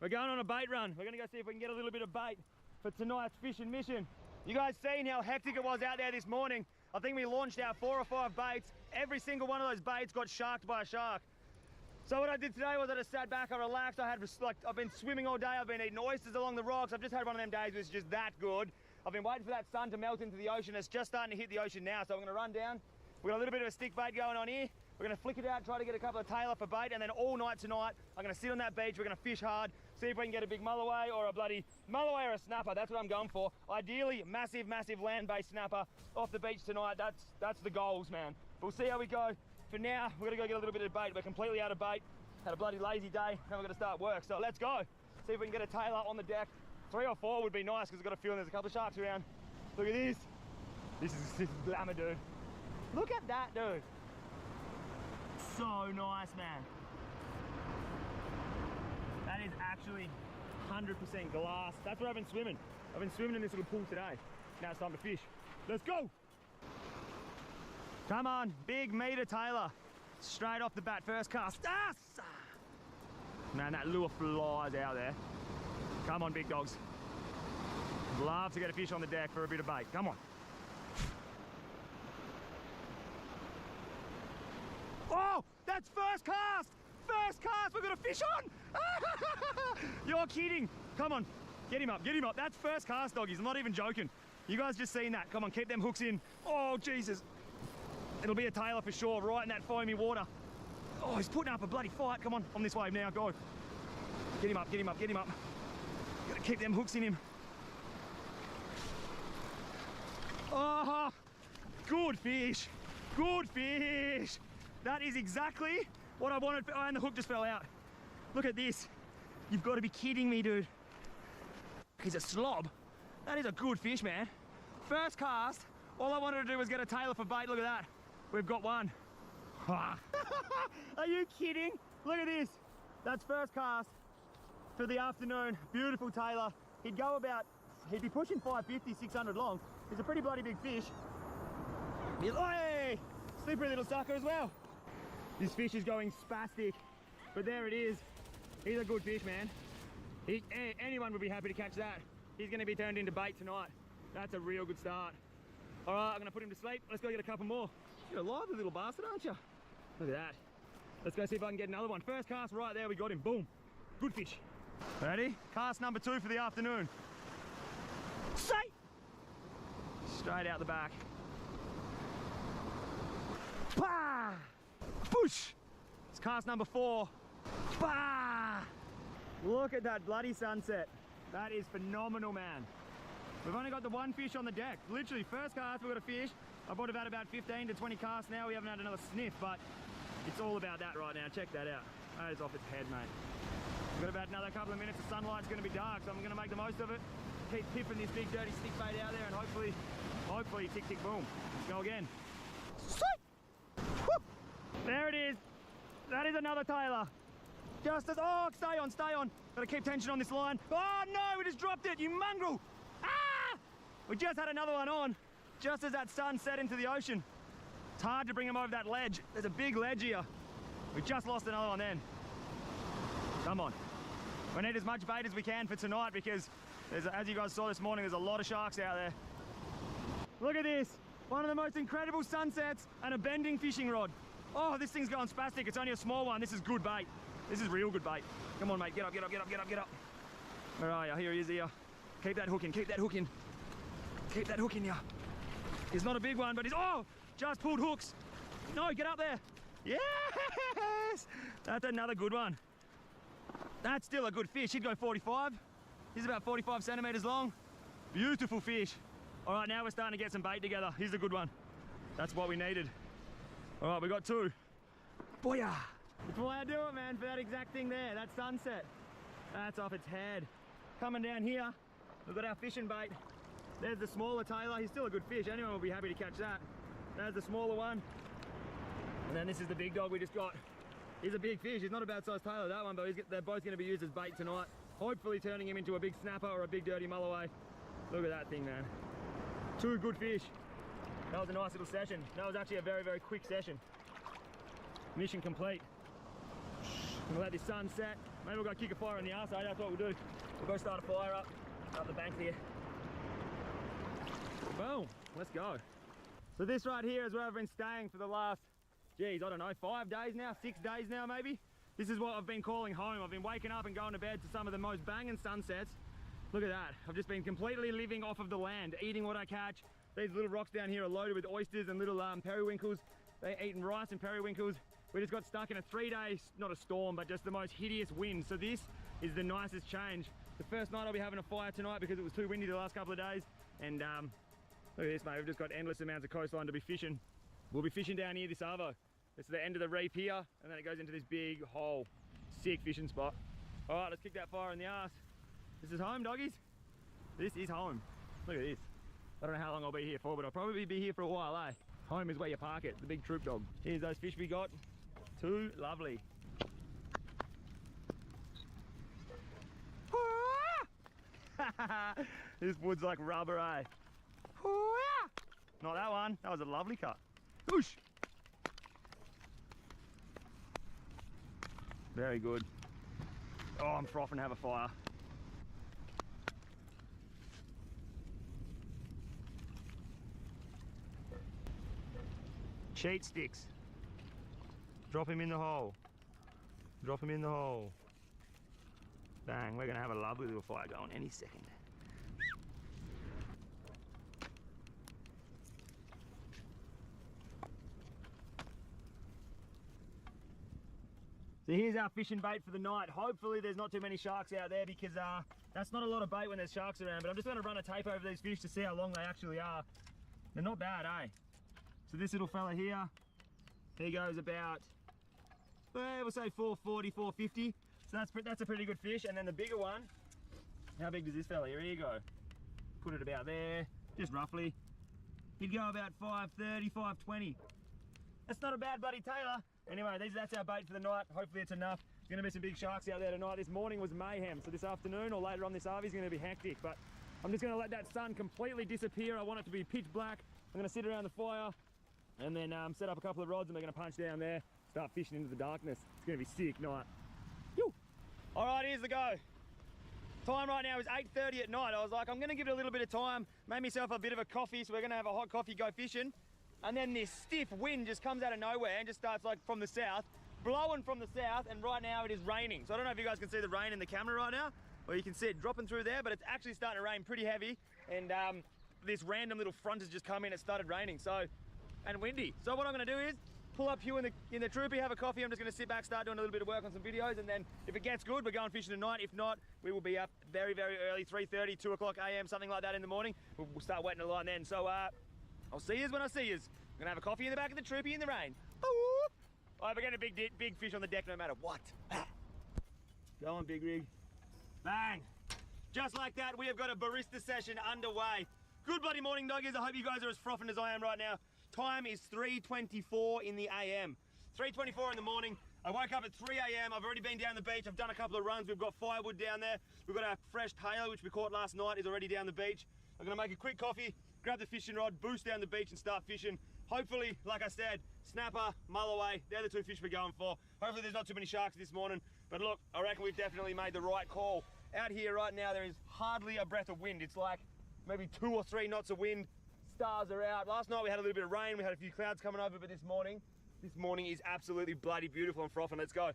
We're going on a bait run. We're gonna go see if we can get a little bit of bait for tonight's fishing mission. You guys seen how hectic it was out there this morning? I think we launched out 4 or 5 baits. Every single one of those baits got sharked by a shark. So what I did today was I just sat back, I relaxed. I've been swimming all day. I've been eating oysters along the rocks. I've just had one of them days where it's just that good. I've been waiting for that sun to melt into the ocean. It's just starting to hit the ocean now. So I'm gonna run down. We've got a little bit of a stick bait going on here. We're gonna flick it out, try to get a couple of tailor for bait, and then all night tonight, I'm gonna sit on that beach, we're gonna fish hard, see if we can get a big mulloway or a bloody mulloway or a snapper. That's what I'm going for. Ideally, massive, massive land-based snapper off the beach tonight. That's the goals, man. We'll see how we go. For now, we're gonna go get a little bit of bait. We're completely out of bait. Had a bloody lazy day, now we're gonna start work. So let's go. See if we can get a tailor on the deck. 3 or 4 would be nice, because I've got a feeling there's a couple of sharks around. Look at this. This is glamour, dude. Look at that, dude. So nice, man. That is actually 100% glass. That's where I've been swimming. I've been swimming in this little pool today. Now it's time to fish. Let's go. Come on, big meter tailor. Straight off the bat, first cast. Ah! Man, that lure flies out there. Come on, big dogs. Love to get a fish on the deck for a bit of bait. Come on. Oh, that's first cast! First cast, we've got a fish on! You're kidding. Come on, get him up, get him up. That's first cast, doggies, I'm not even joking. You guys just seen that. Come on, keep them hooks in. Oh, Jesus. It'll be a tailor for sure, right in that foamy water. Oh, he's putting up a bloody fight. Come on this wave now, go. Get him up, get him up, get him up. Gotta keep them hooks in him. Oh, good fish, good fish. That is exactly what I wanted. Oh, and the hook just fell out. Look at this. You've got to be kidding me, dude. He's a slob. That is a good fish, man. First cast, all I wanted to do was get a tailor for bait. Look at that. We've got one. Are you kidding? Look at this. That's first cast for the afternoon. Beautiful tailor. He'd be pushing 550, 600 long. He's a pretty bloody big fish. Hey, slippery little sucker as well. This fish is going spastic, but there it is. He's a good fish, man. Anyone would be happy to catch that. He's going to be turned into bait tonight. That's a real good start. All right, I'm going to put him to sleep. Let's go get a couple more. You're a lively little bastard, aren't you? Look at that. Let's go see if I can get another one. First cast right there, we got him. Boom. Good fish. Ready? Cast number 2 for the afternoon. Say! Straight out the back. Pah! Whoosh! It's cast number 4. Bah! Look at that bloody sunset. That is phenomenal, man. We've only got the one fish on the deck. Literally, first cast, we got a fish. I brought about 15 to 20 casts now. We haven't had another sniff, but it's all about that right now. Check that out. That is off its head, mate. We've got about another couple of minutes. The sunlight's going to be dark, so I'm going to make the most of it. Keep tipping this big dirty stick bait out there, and hopefully, tick, tick, boom. Let's go again. Sweet! Woo! There it is. That is another Tailor. Just as, oh, stay on, stay on. Gotta keep tension on this line. Oh no, we just dropped it, you mongrel. Ah! We just had another one on, just as that sun set into the ocean. It's hard to bring him over that ledge. There's a big ledge here. We just lost another one then. Come on. We need as much bait as we can for tonight because, as you guys saw this morning, there's a lot of sharks out there. Look at this. One of the most incredible sunsets and a bending fishing rod. Oh, this thing's going spastic. It's only a small one. This is good bait. This is real good bait. Come on, mate. Get up, get up, get up, get up, get up. Where are you? Here he is here. Keep that hook in, keep that hook in. Keep that hook in here. He's not a big one, but he's, oh, just pulled hooks. No, get up there. Yes! That's another good one. That's still a good fish. He'd go 45. He's about 45 centimeters long. Beautiful fish. All right, now we're starting to get some bait together. Here's a good one. That's what we needed. All right, we got 2. Booyah! That's why I do it, man, for that exact thing there, that sunset. That's off its head. Coming down here, we've got our fishing bait. There's the smaller Tailor. He's still a good fish. Anyone will be happy to catch that. There's the smaller one. And then this is the big dog we just got. He's a big fish. He's not a bad sized Tailor, that one, but they're both going to be used as bait tonight. Hopefully turning him into a big snapper or a big dirty mulloway. Look at that thing, man. 2 good fish. That was a nice little session. That was actually a very, very quick session. Mission complete. We'll let this sun set. Maybe we'll go kick a fire in the arse. That's what we'll do. We'll go start a fire up the bank there. Boom. Let's go. So this right here is where I've been staying for the last, geez, I don't know, 5 days now, 6 days now maybe. This is what I've been calling home. I've been waking up and going to bed to some of the most banging sunsets. Look at that. I've just been completely living off of the land, eating what I catch. These little rocks down here are loaded with oysters and little periwinkles. They're eating rice and periwinkles. We just got stuck in a 3-day, not a storm, but just the most hideous wind. So this is the nicest change. The first night I'll be having a fire tonight because it was too windy the last couple of days. And look at this, mate. We've just got endless amounts of coastline to be fishing. We'll be fishing down here this arvo. This is the end of the reef here, and then it goes into this big hole. Sick fishing spot. All right, let's kick that fire in the arse. This is home, doggies. This is home. Look at this. I don't know how long I'll be here for, but I'll probably be here for a while, eh? Home is where you park it, the big troop dog. Here's those fish we got. 2 lovely. This wood's like rubber, eh? Not that one. That was a lovely cut. Whoosh! Very good. Oh, I'm frothing to have a fire. Cheat sticks. Drop him in the hole. Drop him in the hole. Bang, we're gonna have a lovely little fire going any second. So here's our fishing bait for the night. Hopefully there's not too many sharks out there because that's not a lot of bait when there's sharks around, but I'm just gonna run a tape over these fish to see how long they actually are. They're not bad, eh? So this little fella here, he goes about, we'll say 440, 450. So that's a pretty good fish. And then the bigger one, how big does this fella? Here you go. Put it about there, just roughly. He'd go about 530, 520. That's not a bad bloody Tailor. Anyway, that's our bait for the night. Hopefully it's enough. There's gonna be some big sharks out there tonight. This morning was mayhem. So this afternoon or later on this RV is gonna be hectic, but I'm just gonna let that sun completely disappear. I want it to be pitch black. I'm gonna sit around the fire and then set up a couple of rods and we're gonna punch down there, start fishing into the darkness. It's gonna be sick night. Yoo! All right, here's the go. Time right now is 8:30 at night. I was like, I'm gonna give it a little bit of time, make myself a bit of a coffee, so we're gonna have a hot coffee, go fishing. And then this stiff wind just comes out of nowhere and just starts like from the south, blowing from the south, and right now it is raining. So I don't know if you guys can see the rain in the camera right now, or you can see it dropping through there, but it's actually starting to rain pretty heavy. And this random little front has just come in, it started raining, so, and windy. So what I'm gonna do is, pull up here in the troopy, have a coffee. I'm just gonna sit back, start doing a little bit of work on some videos, and then if it gets good, we're going fishing tonight. If not, we will be up very, very early, 3:30, 2 o'clock a.m., something like that in the morning. We'll start wetting the line then. So I'll see yous when I see yous. I'm gonna have a coffee in the back of the troopy in the rain. All right, we're getting a big fish on the deck no matter what. Go on, big rig. Bang. Just like that, we have got a barista session underway. Good bloody morning, doggies. I hope you guys are as frothing as I am right now. Time is 3:24 in the AM. 3:24 in the morning. I woke up at 3 AM. I've already been down the beach. I've done a couple of runs. We've got firewood down there. We've got our fresh tailor, which we caught last night, is already down the beach. I'm gonna make a quick coffee, grab the fishing rod, boost down the beach and start fishing. Hopefully, like I said, snapper, mulloway, they're the two fish we're going for. Hopefully there's not too many sharks this morning. But look, I reckon we've definitely made the right call. Out here right now, there is hardly a breath of wind. It's like maybe 2 or 3 knots of wind. Stars are out. Last night we had a little bit of rain. We had a few clouds coming over, but this morning is absolutely bloody beautiful and frothing. Let's go.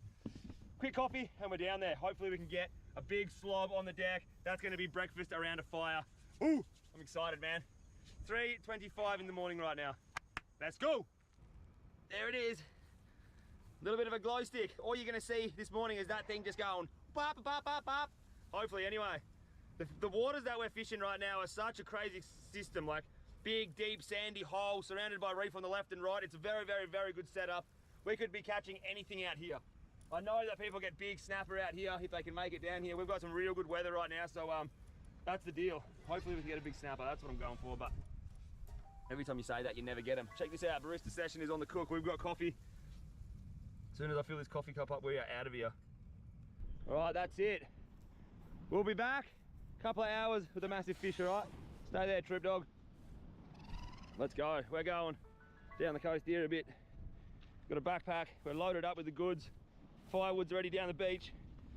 Quick coffee and we're down there. Hopefully we can get a big slob on the deck. That's gonna be breakfast around a fire. Ooh, I'm excited, man. 3:25 in the morning right now. Let's go. There it is. A little bit of a glow stick. All you're gonna see this morning is that thing just going bop, bop, bop, bop. Hopefully, anyway. The waters that we're fishing right now are such a crazy system, like big, deep, sandy hole surrounded by reef on the left and right. It's a very, very, very good setup. We could be catching anything out here. I know that people get big snapper out here if they can make it down here. We've got some real good weather right now, so that's the deal. Hopefully we can get a big snapper. That's what I'm going for, but every time you say that, you never get them. Check this out, barista session is on the cook. We've got coffee. As soon as I fill this coffee cup up, we are out of here. All right, that's it. We'll be back. Couple of hours with a massive fish, all right? Stay there, troop dog. Let's go. We're going down the coast here a bit. Got a backpack. We're loaded up with the goods. Firewood's already down the beach.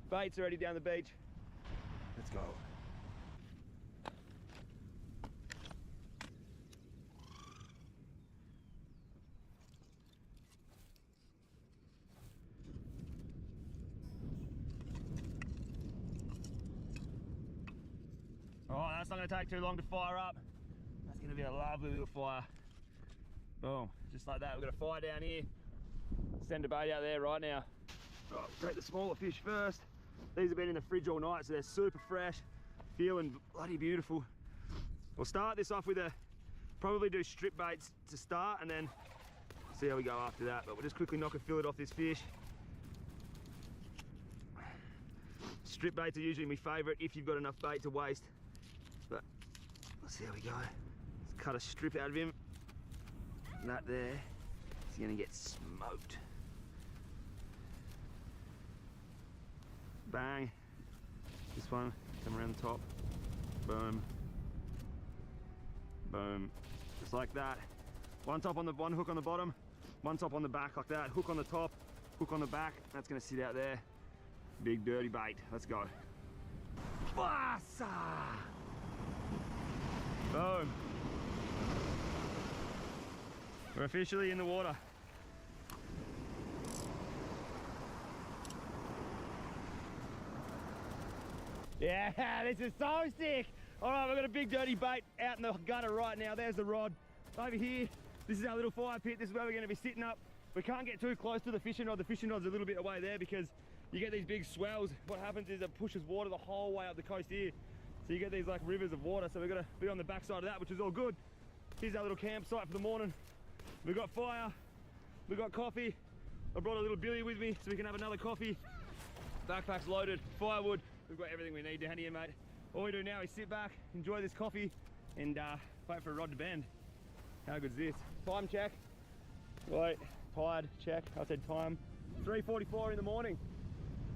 Bait's already down the beach. Let's go. Oh, that's not going to take too long to fire up. That's going to be a lovely little fire. Boom, just like that. We've got a fire down here. Send a bait out there right now. Oh, take the smaller fish first. These have been in the fridge all night, so they're super fresh, feeling bloody beautiful. We'll start this off with probably do strip baits to start and then see how we go after that. But we'll just quickly knock a fillet off this fish. Strip baits are usually my favourite if you've got enough bait to waste. But let's see how we go. Let's cut a strip out of him. That there is gonna get smoked. Bang. This one, come around the top. Boom. Boom. Just like that. One hook on the bottom, one top on the back like that. Hook on the top, hook on the back. That's gonna sit out there. Big dirty bait. Let's go. Bassa! Boom. We're officially in the water. Yeah, this is so sick. All right, we've got a big dirty bait out in the gutter right now. There's the rod. Over here, this is our little fire pit. This is where we're gonna be sitting up. We can't get too close to the fishing rod. The fishing rod's a little bit away there because you get these big swells. What happens is it pushes water the whole way up the coast here. So you get these like rivers of water. So we're gonna be on the back side of that, which is all good. Here's our little campsite for the morning. We've got fire, we've got coffee. I brought a little billy with me so we can have another coffee. Backpack's loaded, firewood. We've got everything we need down here, mate. All we do now is sit back, enjoy this coffee, and wait for a rod to bend. How good's this? Time check. Right, tide check. I said time. 3:44 in the morning.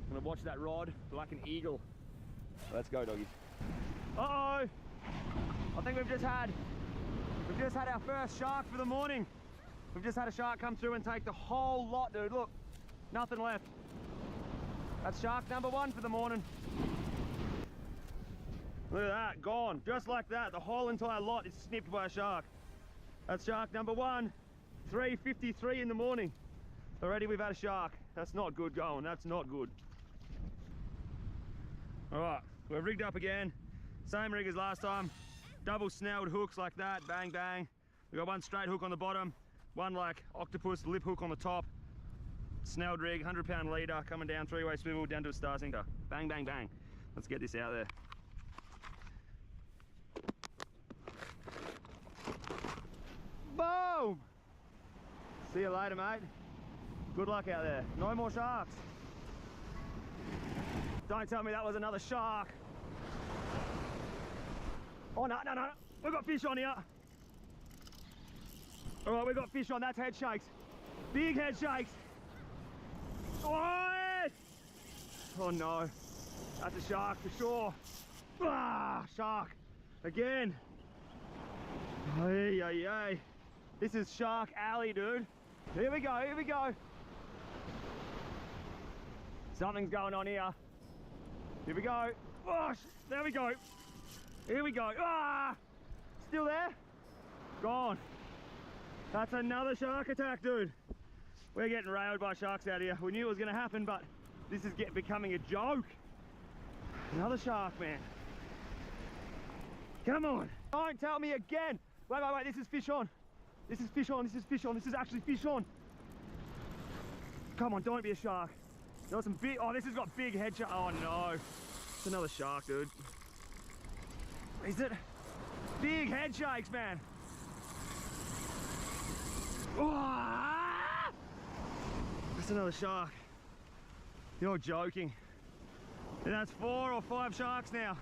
I'm gonna watch that rod like an eagle. Let's go, doggy. Uh-oh! I think we've just had our first shark for the morning. We've just had a shark come through and take the whole lot, dude. Look, nothing left. That's shark number 1 for the morning. Look at that, gone. Just like that, the whole entire lot is snipped by a shark. That's shark number 1, 3:53 in the morning. Already we've had a shark. That's not good going, that's not good. All right, we're rigged up again. Same rig as last time. Double snelled hooks like that, bang, bang. We've got one straight hook on the bottom, one like octopus, lip hook on the top, snelled rig, 100-pound leader, coming down, 3-way swivel, down to a star sinker. Bang, bang, bang. Let's get this out there. Boom! See you later, mate. Good luck out there. No more sharks. Don't tell me that was another shark. Oh, no, no, no. We've got fish on here. All right, we've got fish on. That's head shakes. Big head shakes. Oh, yes! Oh no. That's a shark for sure. Ah, shark. Again. Hey, hey, hey. This is Shark Alley, dude. Here we go, here we go. Something's going on here. Here we go. Oh, there we go. Here we go. Ah! Still there? Gone. That's another shark attack, dude. We're getting railed by sharks out here. We knew it was going to happen, but this is becoming a joke. Another shark, man. Come on. Don't tell me again. Wait, wait, wait. This is fish on. This is fish on. This is fish on. This is actually fish on. Come on, don't be a shark. There was some big. Oh, this has got big head shark. Oh no. It's another shark, dude. Is it? Big head shakes, man. Oh, that's another shark. You're joking. And that's 4 or 5 sharks now.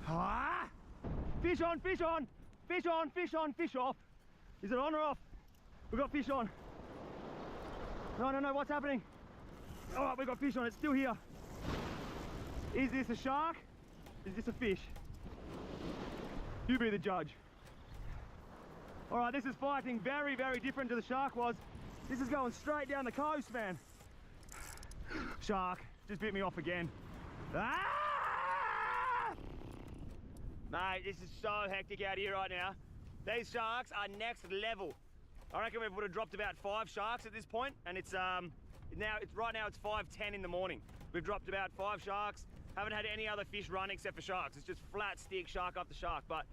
Ah! Fish on, fish on, fish on, fish on, fish off. Is it on or off? We've got fish on. No, no, no, what's happening? Oh, we've got fish on, it's still here. Is this a shark? Is this a fish? You be the judge. All right, this is fighting very, very different to the shark was. This is going straight down the coast, man. Shark, just bit me off again. Ah! Mate, this is so hectic out here right now. These sharks are next level. I reckon we would have dropped about 5 sharks at this point, and it's right now it's 5:10 in the morning. We've dropped about 5 sharks. Haven't had any other fish run except for sharks. It's just flat stick, shark after shark. But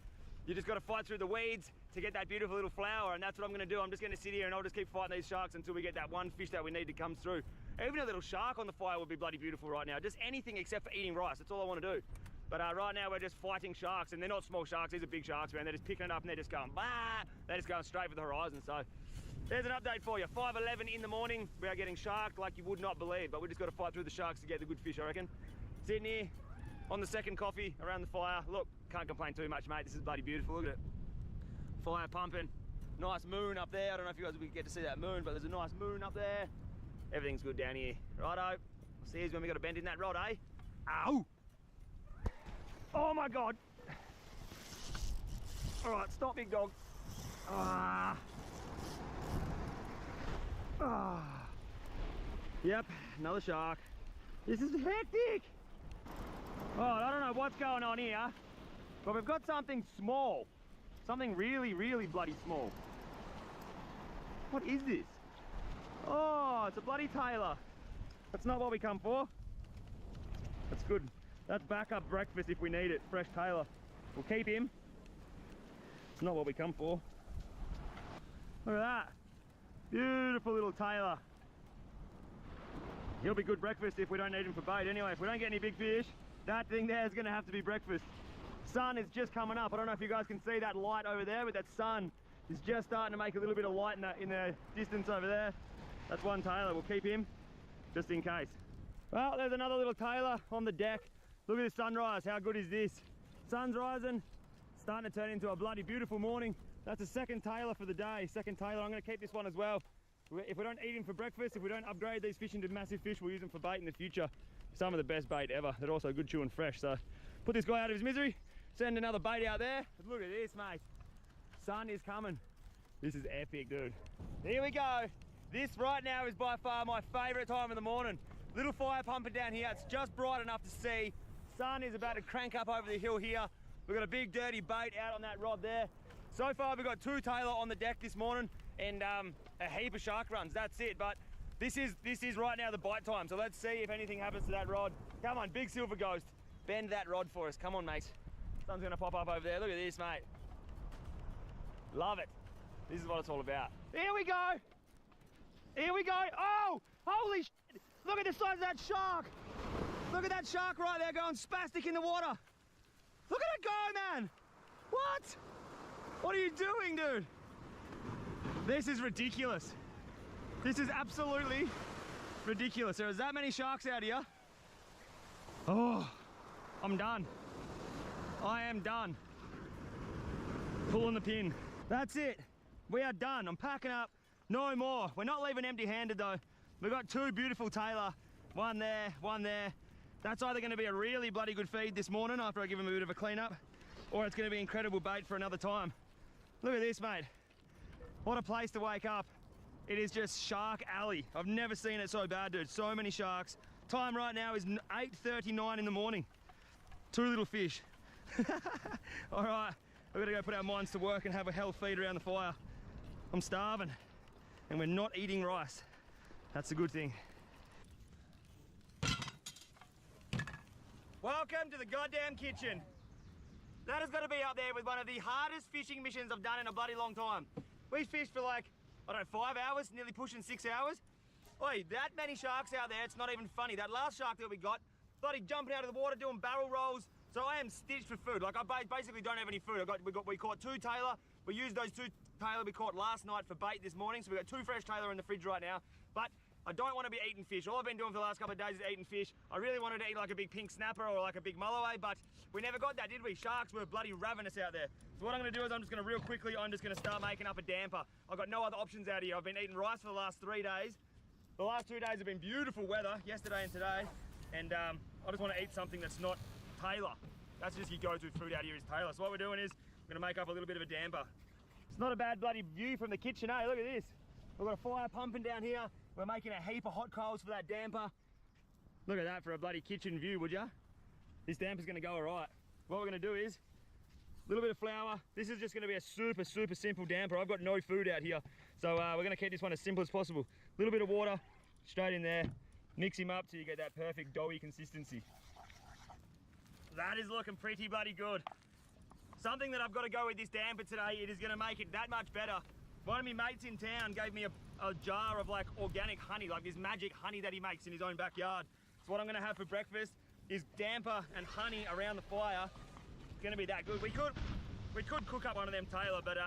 you just got to fight through the weeds to get that beautiful little flower, and that's what I'm going to do. I'm just going to sit here and I'll just keep fighting these sharks until we get that one fish that we need to come through. Even a little shark on the fire would be bloody beautiful right now. Just anything except for eating rice. That's all I want to do. But right now we're just fighting sharks, and they're not small sharks. These are big sharks, man. They're just picking it up and they're just going, bah! They're just going straight for the horizon. So there's an update for you. 5:11 in the morning. We are getting sharked like you would not believe, but we just got to fight through the sharks to get the good fish, I reckon. Sitting here on the second coffee around the fire. Look, can't complain too much, mate. This is bloody beautiful. Look at it. Fire pumping. Nice moon up there. I don't know if you guys will get to see that moon, but there's a nice moon up there. Everything's good down here. Righto. See you when we got a bend in that rod, eh? Ow! Oh my God. All right, stop, big dog. Ah. Ah. Yep, another shark. This is hectic. Oh, I don't know what's going on here, but we've got something small. Something really, really bloody small. What is this? Oh, it's a bloody tailor. That's not what we come for. That's good. That's backup breakfast if we need it. Fresh tailor. We'll keep him. It's not what we come for. Look at that. Beautiful little tailor. He'll be good breakfast if we don't need him for bait. Anyway, if we don't get any big fish, that thing there is going to have to be breakfast. Sun is just coming up. I don't know if you guys can see that light over there, but that sun is just starting to make a little bit of light in the distance over there. That's one tailor. We'll keep him just in case. Well, there's another little tailor on the deck. Look at this sunrise. How good is this? Sun's rising, starting to turn into a bloody beautiful morning. That's a second tailor for the day. Second tailor. I'm going to keep this one as well. If we don't eat him for breakfast, if we don't upgrade these fish into massive fish, we'll use them for bait in the future. Some of the best bait ever. They're also good chewing fresh. So put this guy out of his misery. Send another bait out there. Look at this, mate. Sun is coming. This is epic, dude. Here we go. This right now is by far my favorite time of the morning. Little fire pumping down here. It's just bright enough to see. Sun is about to crank up over the hill here. We've got a big dirty bait out on that rod there. So far we've got 2 tailor on the deck this morning and a heap of shark runs. That's it. But this is right now the bite time. So let's see if anything happens to that rod. Come on, big silver ghost. Bend that rod for us. Come on, mate. Sun's gonna pop up over there. Look at this, mate. Love it. This is what it's all about. Here we go. Here we go. Oh, holy shit. Look at the size of that shark. Look at that shark right there going spastic in the water. Look at it go, man. What? What are you doing, dude? This is ridiculous. This is absolutely ridiculous. There is that many sharks out here. Oh, I'm done. I am done. Pulling the pin. That's it. We are done. I'm packing up. No more. We're not leaving empty-handed though. We've got two beautiful tailor. One there, one there. That's either going to be a really bloody good feed this morning after I give them a bit of a clean up, or it's going to be incredible bait for another time. Look at this, mate. What a place to wake up. It is just shark alley. I've never seen it so bad, dude. So many sharks. Time right now is 8:39 in the morning. Two little fish. All right, we've got to go put our minds to work and have a hell feed around the fire. I'm starving, and we're not eating rice. That's a good thing. Welcome to the goddamn kitchen. That has got to be up there with one of the hardest fishing missions I've done in a bloody long time. We fished for like, I don't know, 5 hours, nearly pushing 6 hours. Oi, that many sharks out there, it's not even funny. That last shark that we got, bloody jumping out of the water, doing barrel rolls. So I am stitched for food. Like, I basically don't have any food. We caught two tailor. We used those two tailor we caught last night for bait this morning. So we got two fresh tailor in the fridge right now. But I don't want to be eating fish. All I've been doing for the last couple of days is eating fish. I really wanted to eat like a big pink snapper or like a big mulloway, but we never got that, did we? Sharks were bloody ravenous out there. So what I'm going to do is I'm just going to start making up a damper. I've got no other options out here. I've been eating rice for the last 3 days. The last 2 days have been beautiful weather, yesterday and today. And I just want to eat something that's not tailor. That's just your go-to food out here is tailor. So what we're doing is we're going to make up a little bit of a damper. It's not a bad bloody view from the kitchen, eh? Look at this. We've got a fire pumping down here. We're making a heap of hot coals for that damper. Look at that for a bloody kitchen view, would ya? This damper's gonna go all right. What we're gonna do is a little bit of flour. This is just gonna be a super, super simple damper. I've got no food out here. So we're gonna keep this one as simple as possible. A little bit of water straight in there. Mix him up till you get that perfect doughy consistency. That is looking pretty bloody good. Something that I've got to go with this damper today, it is gonna make it that much better. One of my mates in town gave me a jar of like organic honey, like this magic honey that he makes in his own backyard. So what I'm gonna have for breakfast is damper and honey around the fire. It's gonna be that good. We could cook up one of them tailor, but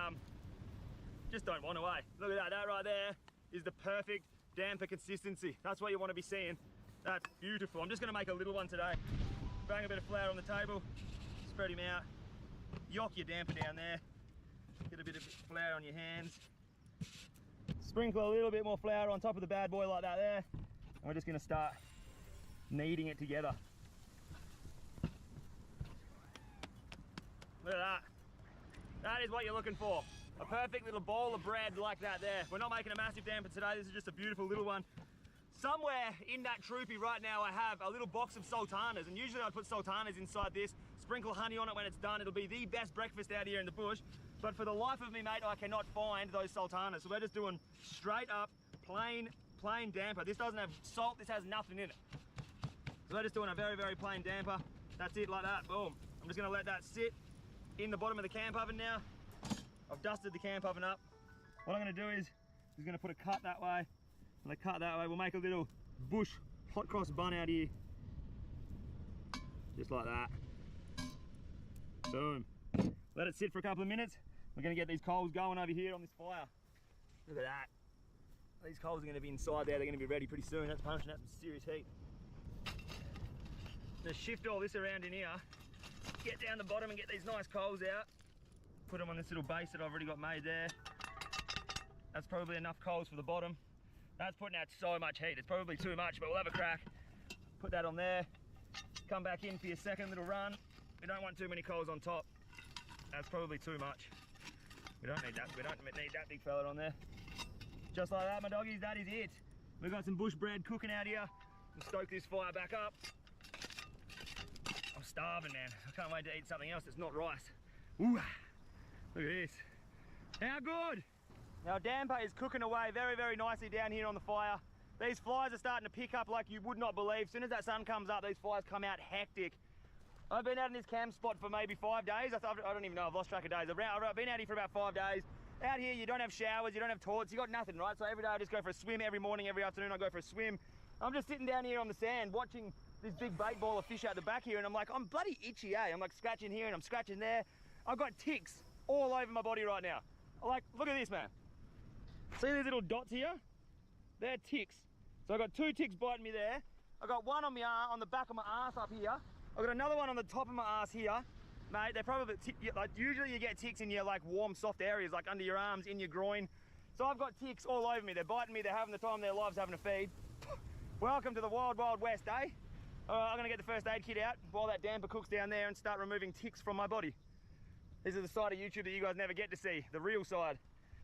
just don't want to, eh? Look at that, that right there is the perfect damper consistency. That's what you want to be seeing. That's beautiful. I'm just gonna make a little one today. Bang a bit of flour on the table, spread him out, yock your damper down there. Get a bit of flour on your hands. Sprinkle a little bit more flour on top of the bad boy like that there. And we're just gonna start kneading it together. Look at that. That is what you're looking for. A perfect little bowl of bread like that there. We're not making a massive damper today. This is just a beautiful little one. Somewhere in that troopy right now I have a little box of sultanas, and usually I'd put sultanas inside this, sprinkle honey on it when it's done. It'll be the best breakfast out here in the bush. But for the life of me, mate, I cannot find those sultanas. So we're just doing straight up, plain damper. This doesn't have salt, this has nothing in it. So we're just doing a very, very plain damper. That's it, like that, boom. I'm just gonna let that sit in the bottom of the camp oven now. I've dusted the camp oven up. What I'm gonna do is gonna put a cut that way, and a cut that way. We'll make a little bush hot cross bun out here. Just like that. Boom. Let it sit for a couple of minutes. We're gonna get these coals going over here on this fire. Look at that. These coals are gonna be inside there. They're gonna be ready pretty soon. That's punching out some serious heat. Just shift all this around in here. Get down the bottom and get these nice coals out. Put them on this little base that I've already got made there. That's probably enough coals for the bottom. That's putting out so much heat. It's probably too much, but we'll have a crack. Put that on there. Come back in for your second little run. We don't want too many coals on top. That's probably too much. We don't need that. We don't need that big fella on there. Just like that, my doggies, that is it. We've got some bush bread cooking out here. We'll stoke this fire back up. I'm starving, man. I can't wait to eat something else that's not rice. Ooh, look at this. How good? Our damper is cooking away very, very nicely down here on the fire. These flies are starting to pick up like you would not believe. As soon as that sun comes up, these flies come out hectic. I've been out in this camp spot for maybe 5 days. I don't even know, I've lost track of days. I've been out here for about 5 days, Out here, you don't have showers, you don't have toilets, you got nothing, right? So every day I just go for a swim, every morning, every afternoon I go for a swim. I'm just sitting down here on the sand watching this big bait ball of fish out the back here, and I'm like, I'm bloody itchy, eh? I'm like scratching here and I'm scratching there. I've got ticks all over my body right now. Like, look at this, man. See these little dots here? They're ticks. So I've got 2 ticks biting me there. I've got one on my arm, on the back of my ass up here. I've got another one on the top of my ass here. Mate, they're probably, like, usually you get ticks in your like warm, soft areas, like under your arms, in your groin. So I've got ticks all over me. They're biting me, they're having the time of their lives having a feed. Welcome to the wild, wild west, eh? I'm gonna get the first aid kit out while that damper cooks down there and start removing ticks from my body. This is the side of YouTube that you guys never get to see, the real side.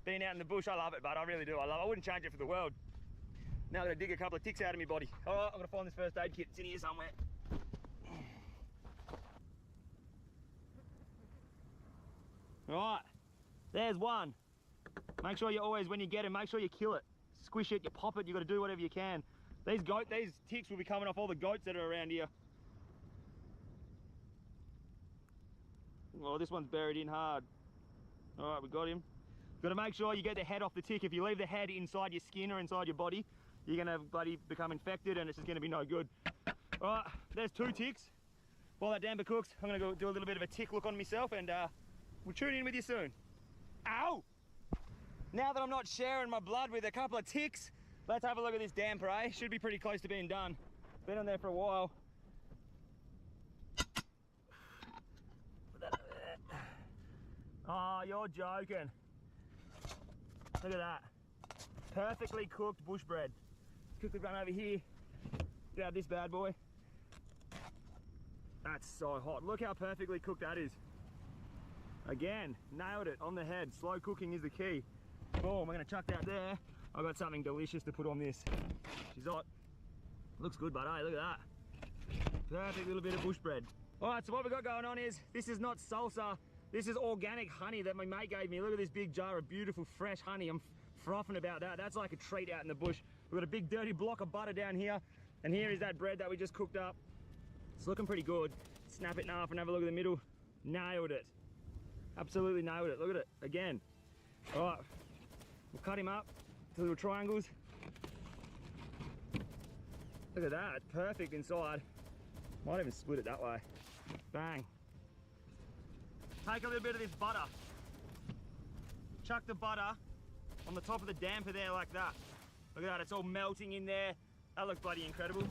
Being out in the bush, I love it, but I really do. I wouldn't change it for the world. Now I'm gonna dig a couple of ticks out of my body. All right, I'm gonna find this first aid kit. It's in here somewhere. All right, there's one. Make sure you always, when you get them, make sure you kill it. Squish it, you pop it, you gotta do whatever you can. These ticks will be coming off all the goats that are around here. Oh, this one's buried in hard. All right, we got him. Got to make sure you get the head off the tick. If you leave the head inside your skin or inside your body, you're gonna bloody become infected and it's just gonna be no good. All right, there's 2 ticks. While that damper cooks, I'm gonna go do a little bit of a tick look on myself, and we'll tune in with you soon. Ow! Now that I'm not sharing my blood with a couple of ticks, let's have a look at this damper, eh? Should be pretty close to being done. Been on there for a while. Oh, you're joking. Look at that. Perfectly cooked bush bread. Quickly run over here, grab this bad boy. That's so hot. Look how perfectly cooked that is. Again, nailed it on the head. Slow cooking is the key. Boom, we're gonna chuck that there. I've got something delicious to put on this. She's hot. Looks good, but hey, look at that. Perfect little bit of bush bread. All right, so what we got going on is, this is not salsa. This is organic honey that my mate gave me. Look at this big jar of beautiful fresh honey. I'm frothing about that. That's like a treat out in the bush. We've got a big dirty block of butter down here. And here is that bread that we just cooked up. It's looking pretty good. Snap it in half and have a look at the middle. Nailed it. Absolutely nailed it. Look at it again. All right, we'll cut him up to little triangles. Look at that, perfect inside. Might even split it that way. Bang. Take a little bit of this butter. Chuck the butter on the top of the damper there like that. Look at that, it's all melting in there. That looks bloody incredible.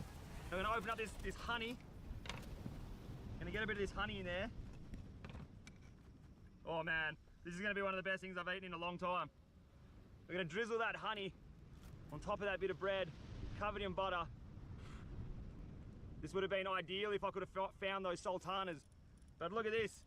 I'm gonna open up this honey. Gonna get a bit of this honey in there. Oh man, this is gonna be one of the best things I've eaten in a long time. We're gonna drizzle that honey on top of that bit of bread, covered in butter. This would have been ideal if I could have found those sultanas. But look at this.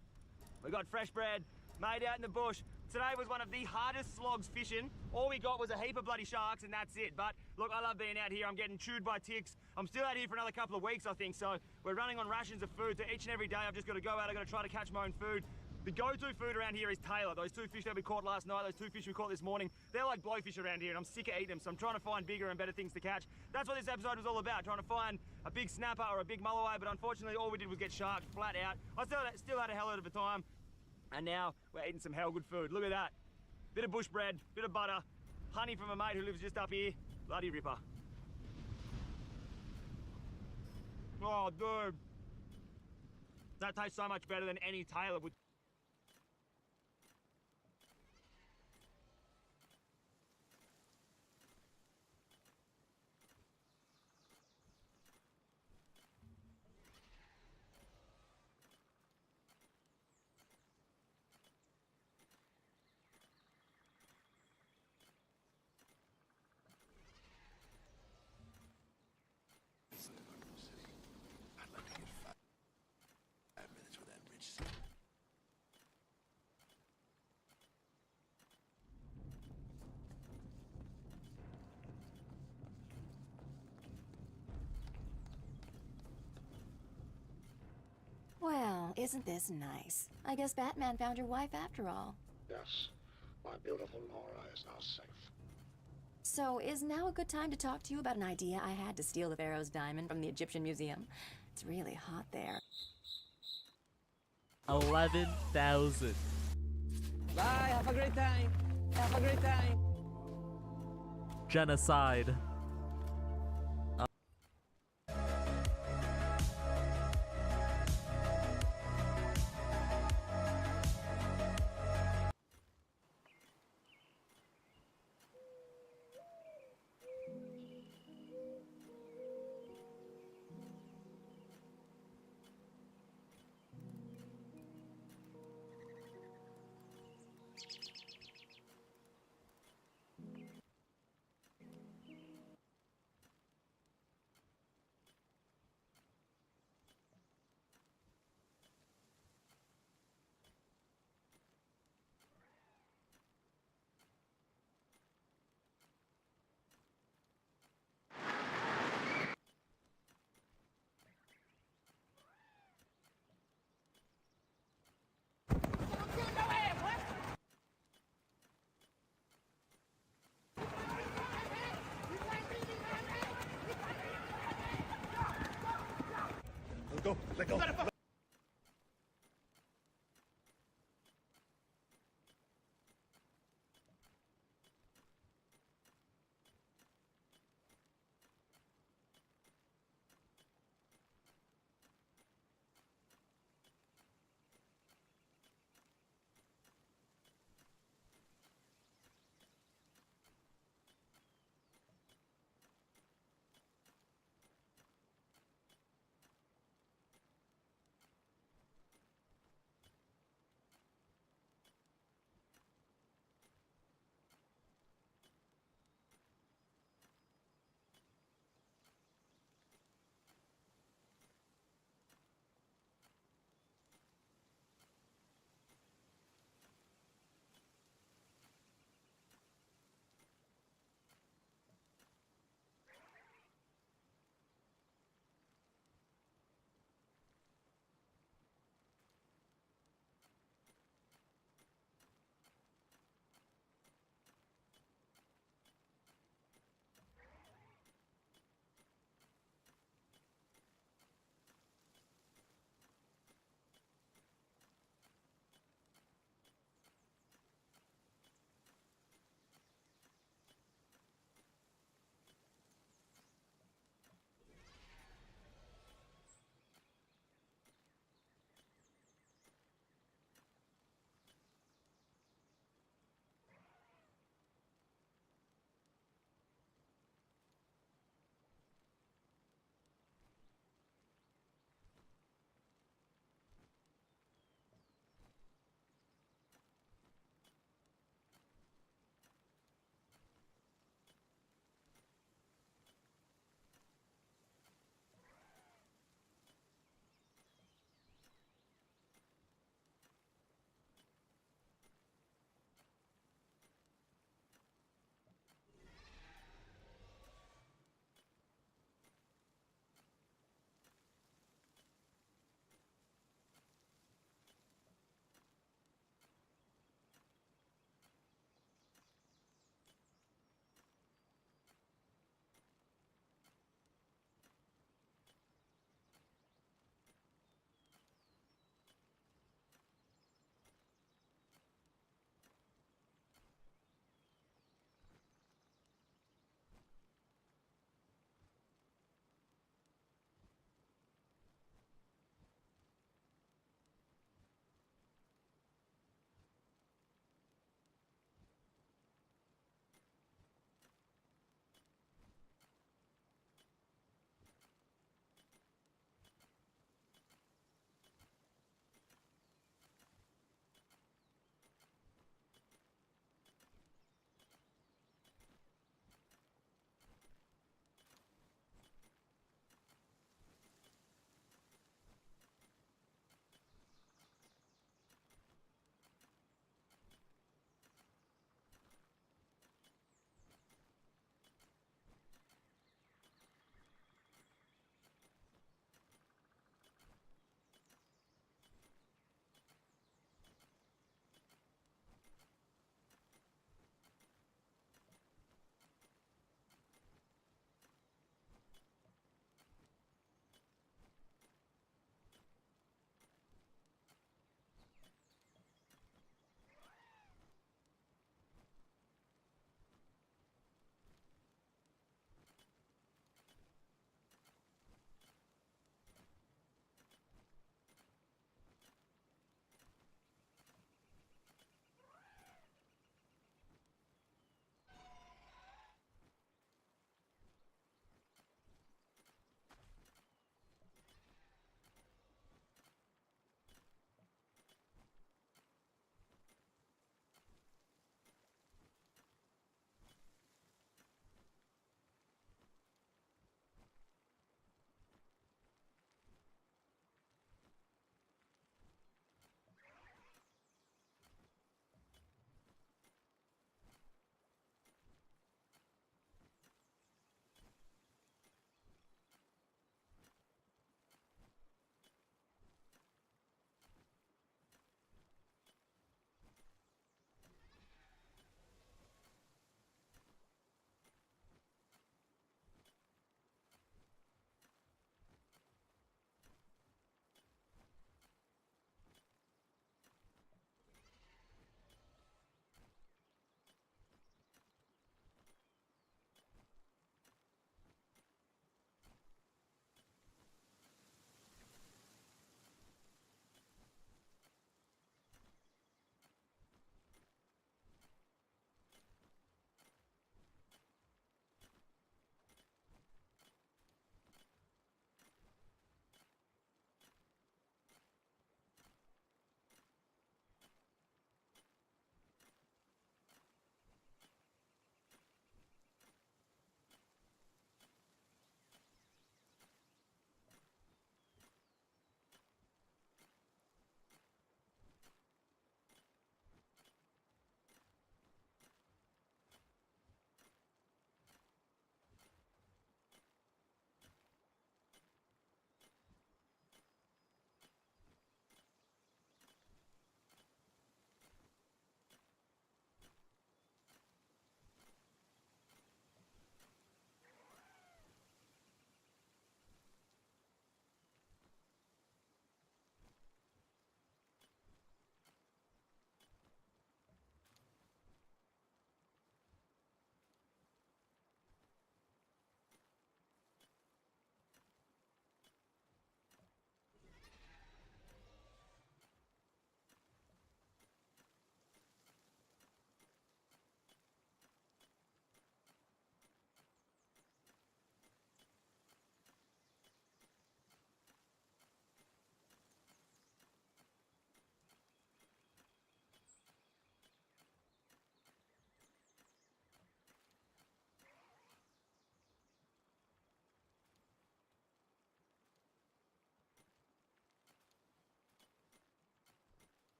We got fresh bread, made out in the bush. Today was one of the hardest slogs fishing. All we got was a heap of bloody sharks and that's it. But look, I love being out here. I'm getting chewed by ticks. I'm still out here for another couple of weeks, I think. So we're running on rations of food. So each and every day I've just got to go out. I've got to try to catch my own food. The go-to food around here is tailor. Those 2 fish that we caught last night, those 2 fish we caught this morning, they're like blowfish around here and I'm sick of eating them. So I'm trying to find bigger and better things to catch. That's what this episode was all about, trying to find a big snapper or a big mulloway, but unfortunately all we did was get sharked flat out. I still had a hell of a time. And now we're eating some hell good food. Look at that. Bit of bush bread, bit of butter, honey from a mate who lives just up here. Bloody ripper. Oh, dude. That tastes so much better than any tailor would. Well, isn't this nice? I guess Batman found your wife after all. Yes, my beautiful Laura is now safe. So, is now a good time to talk to you about an idea I had to steal the Pharaoh's diamond from the Egyptian Museum? It's really hot there. 11,000. Bye, have a great time. Have a great time. Genocide. Go, let go.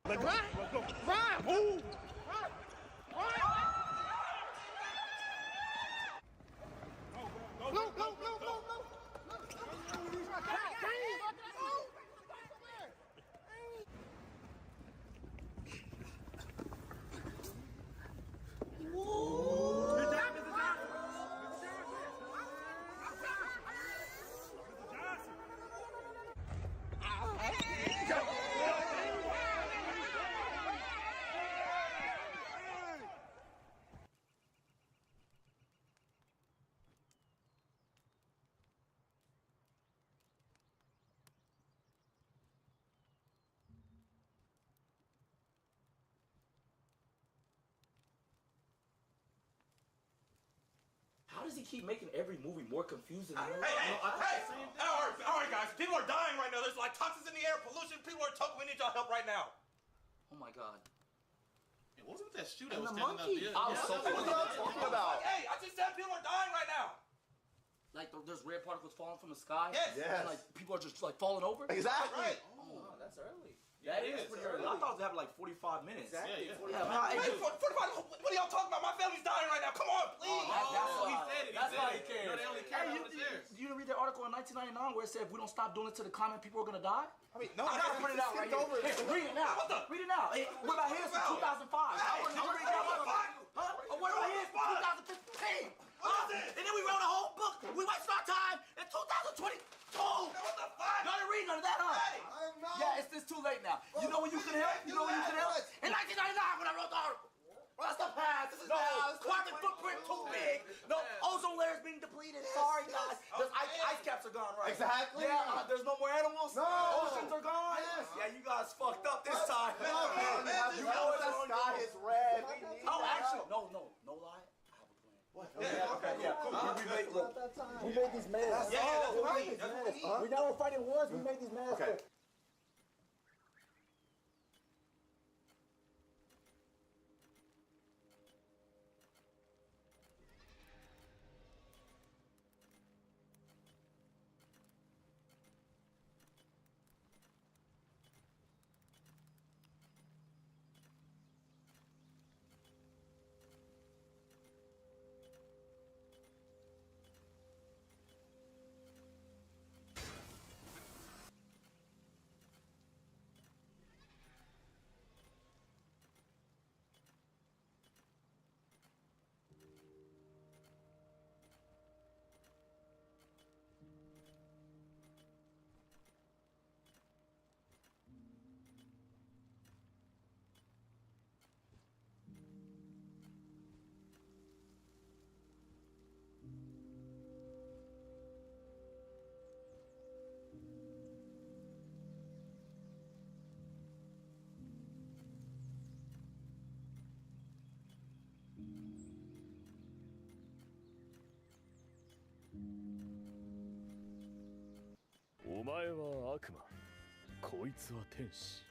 Like, Ryan! Ryan! Move! Go, go, go, go, go! How does he keep making every movie more confusing? All right, guys. People are dying right now. There's like toxins in the air, pollution. People are choking. We need y'all help right now. Oh my God. Hey, what was with that shoe that And was the standing monkey. up there? I was so What are y'all talking about? Hey, I just said people are dying right now. Like there's red particles falling from the sky. Yes. And like people are just like falling over. Exactly. Right. Oh, That's early. Yeah, That it is is pretty early. I thought it was happening like 45 minutes. Exactly. Yeah, man, hey, Wait, 45. What are y'all talking about? My family's dying right now. Come on, please. that's Oh, he why. said it. That's he why said he it. cares. No, they only care Hey, about the chairs. you didn't read that article in 1999 where it said if we don't stop doing it to the climate, people are gonna die? I mean, no, I gotta print it out right here. Hey, read it now. What the? Read it now. Hey, what about his from 2005? Hey, Did you read that one? Huh? Or what about his from 2015? And then we wrote a whole book. We wasted our time in 2022. What the fuck? Y'all didn't read none of that, huh? Hey, Yeah, it's too late now. You know when you can help? You know when you can help? In 1999 when I wrote the article. Well, that's the past. This is now. Carbon footprint too big. No, ozone layer's being depleted. Sorry, guys. Those ice caps are gone, right? Exactly. Yeah, there's no more animals. No. Oceans are gone. Yes. Yeah, you guys fucked up this time. Man, You know the sky is red. Oh, actually, no lie. I have a plan. What? Okay, yeah. We made these masks. Yeah, that's We right. made these That's masks. what We now we're fighting wars. We made these masks. Okay.お前は悪魔、こいつは天使。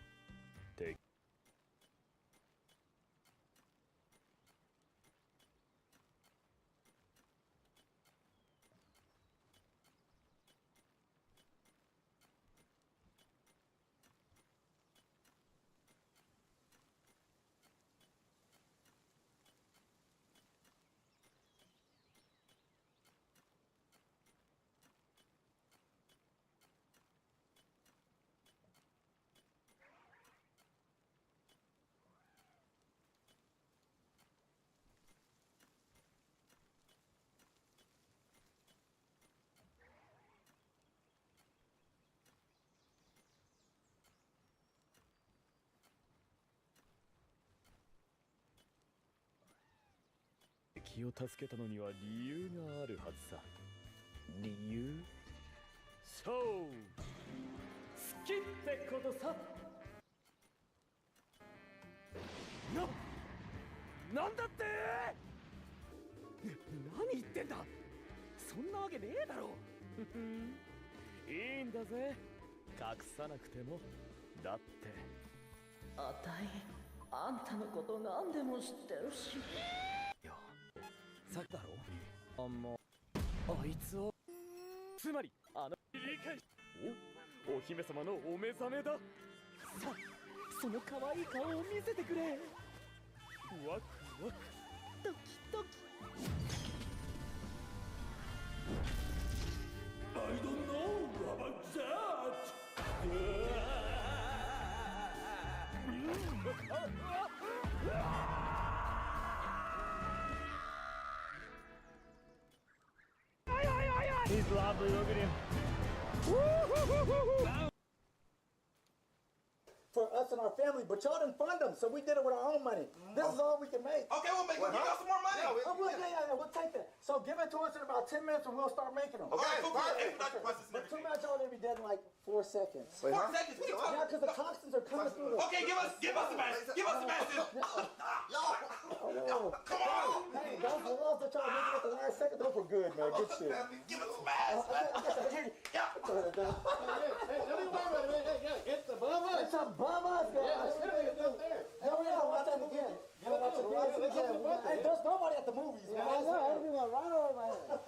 敵を助けたのには理由があるはずさ。理由？そう、好きってことさ。なんだって？何言ってんだ。そんなわけねえだろ。いいんだぜ。隠さなくても。だって。あたい、あんたのこと何でも知ってるし。さっきだろ。あいつを。つまり理解し。お姫様のお目覚めだ。さその可愛い顔を見せてくれ。ワクワクドキドキ。 I don't know about that. He's lovely, look at him. For us and our family, but y'all didn't fund them, so we did it with our own money. This is all we can make. Okay, we'll make it. Give us some more money. We'll take that. So give it to us in about 10 minutes and we'll start making them. Okay, cool. But too much y'all gonna be dead in like 4 seconds. 4 seconds? What are you talking Yeah, because the toxins are coming through. Okay, give us the message. Give us the message. Come on. Hey, those laws that y'all making at the last second, those were good, man. Good shit. Give us the message. Yeah. It's above us. It's above us, guys. Hell yeah, watch that again. Watch it again. Hey, there's nobody at the movies, man. I know. I'd be like right over my head.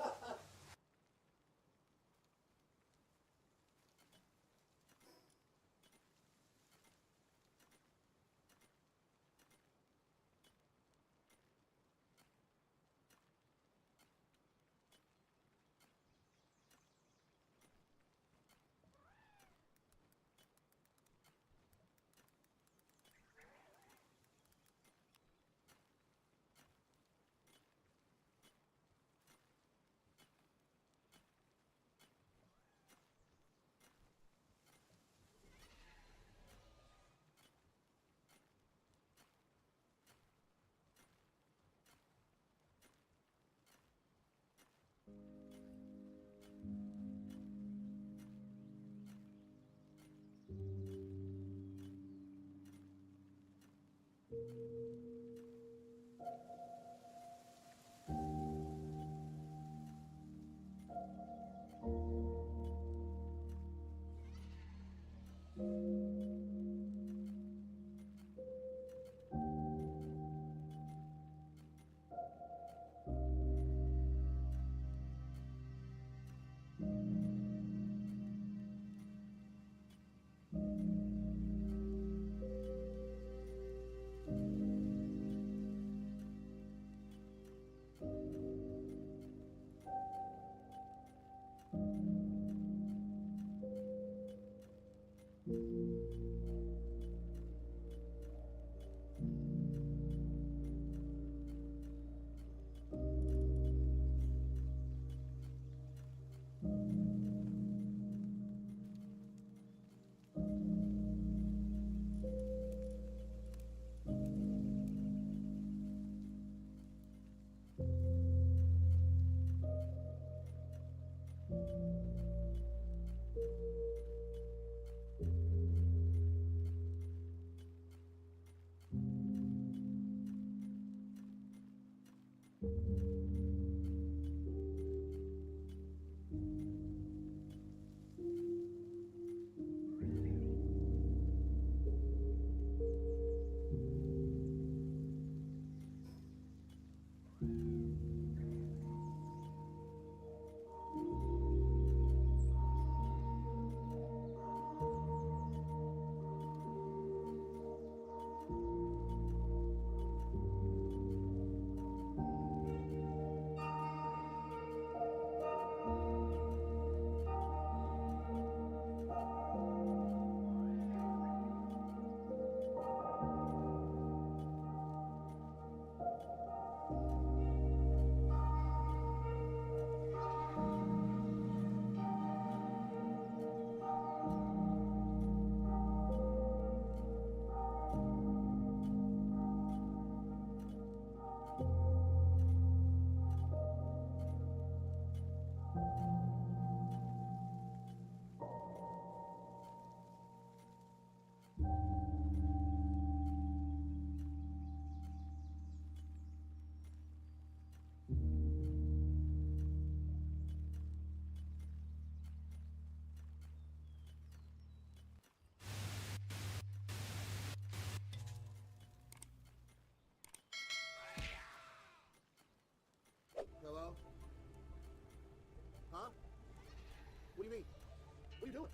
What are you doing?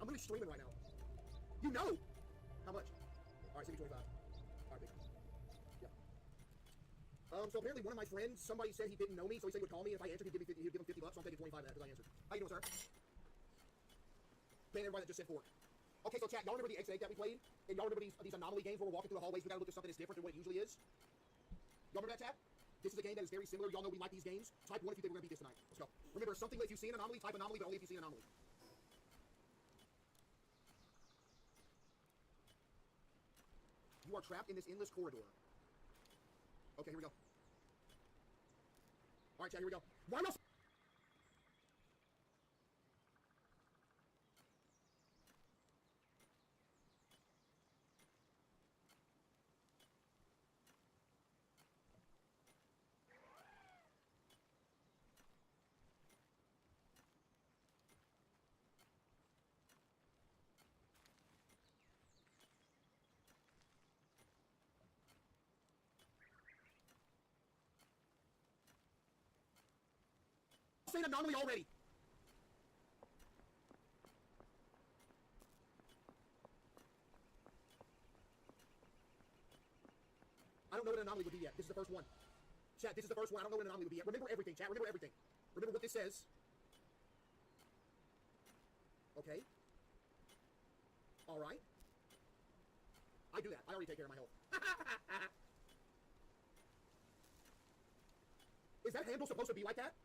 I'm really streaming right now. You know how much? Alright, send me 25. Alright, big. Yeah. So apparently one of my friends, somebody said he didn't know me, so he said he would call me, and if I answered, he'd give him 50 bucks, so I'm taking 25 of that because I answered. How you doing, sir? Paying everybody that just said fork. Okay, so chat, y'all remember the X8 that we played? And y'all remember these anomaly games where we're walking through the hallways, we gotta look at something that's different than what it usually is? Y'all remember that, chat? This is a game that is very similar. Y'all know we like these games. Type 1 if you think we're gonna beat this tonight. Let's go. Remember, something if you see an anomaly, type anomaly, but only if you see an anomaly. You are trapped in this endless corridor. Okay, here we go. Alright, chat, here we go. Why am I... saying anomaly already. I don't know what an anomaly would be yet. This is the first one. Chat, this is the first one. I don't know what an anomaly would be yet. Remember everything, chat. Remember everything. Remember what this says. Okay. Alright. I do that. I already take care of my health. Is that handle supposed to be like that?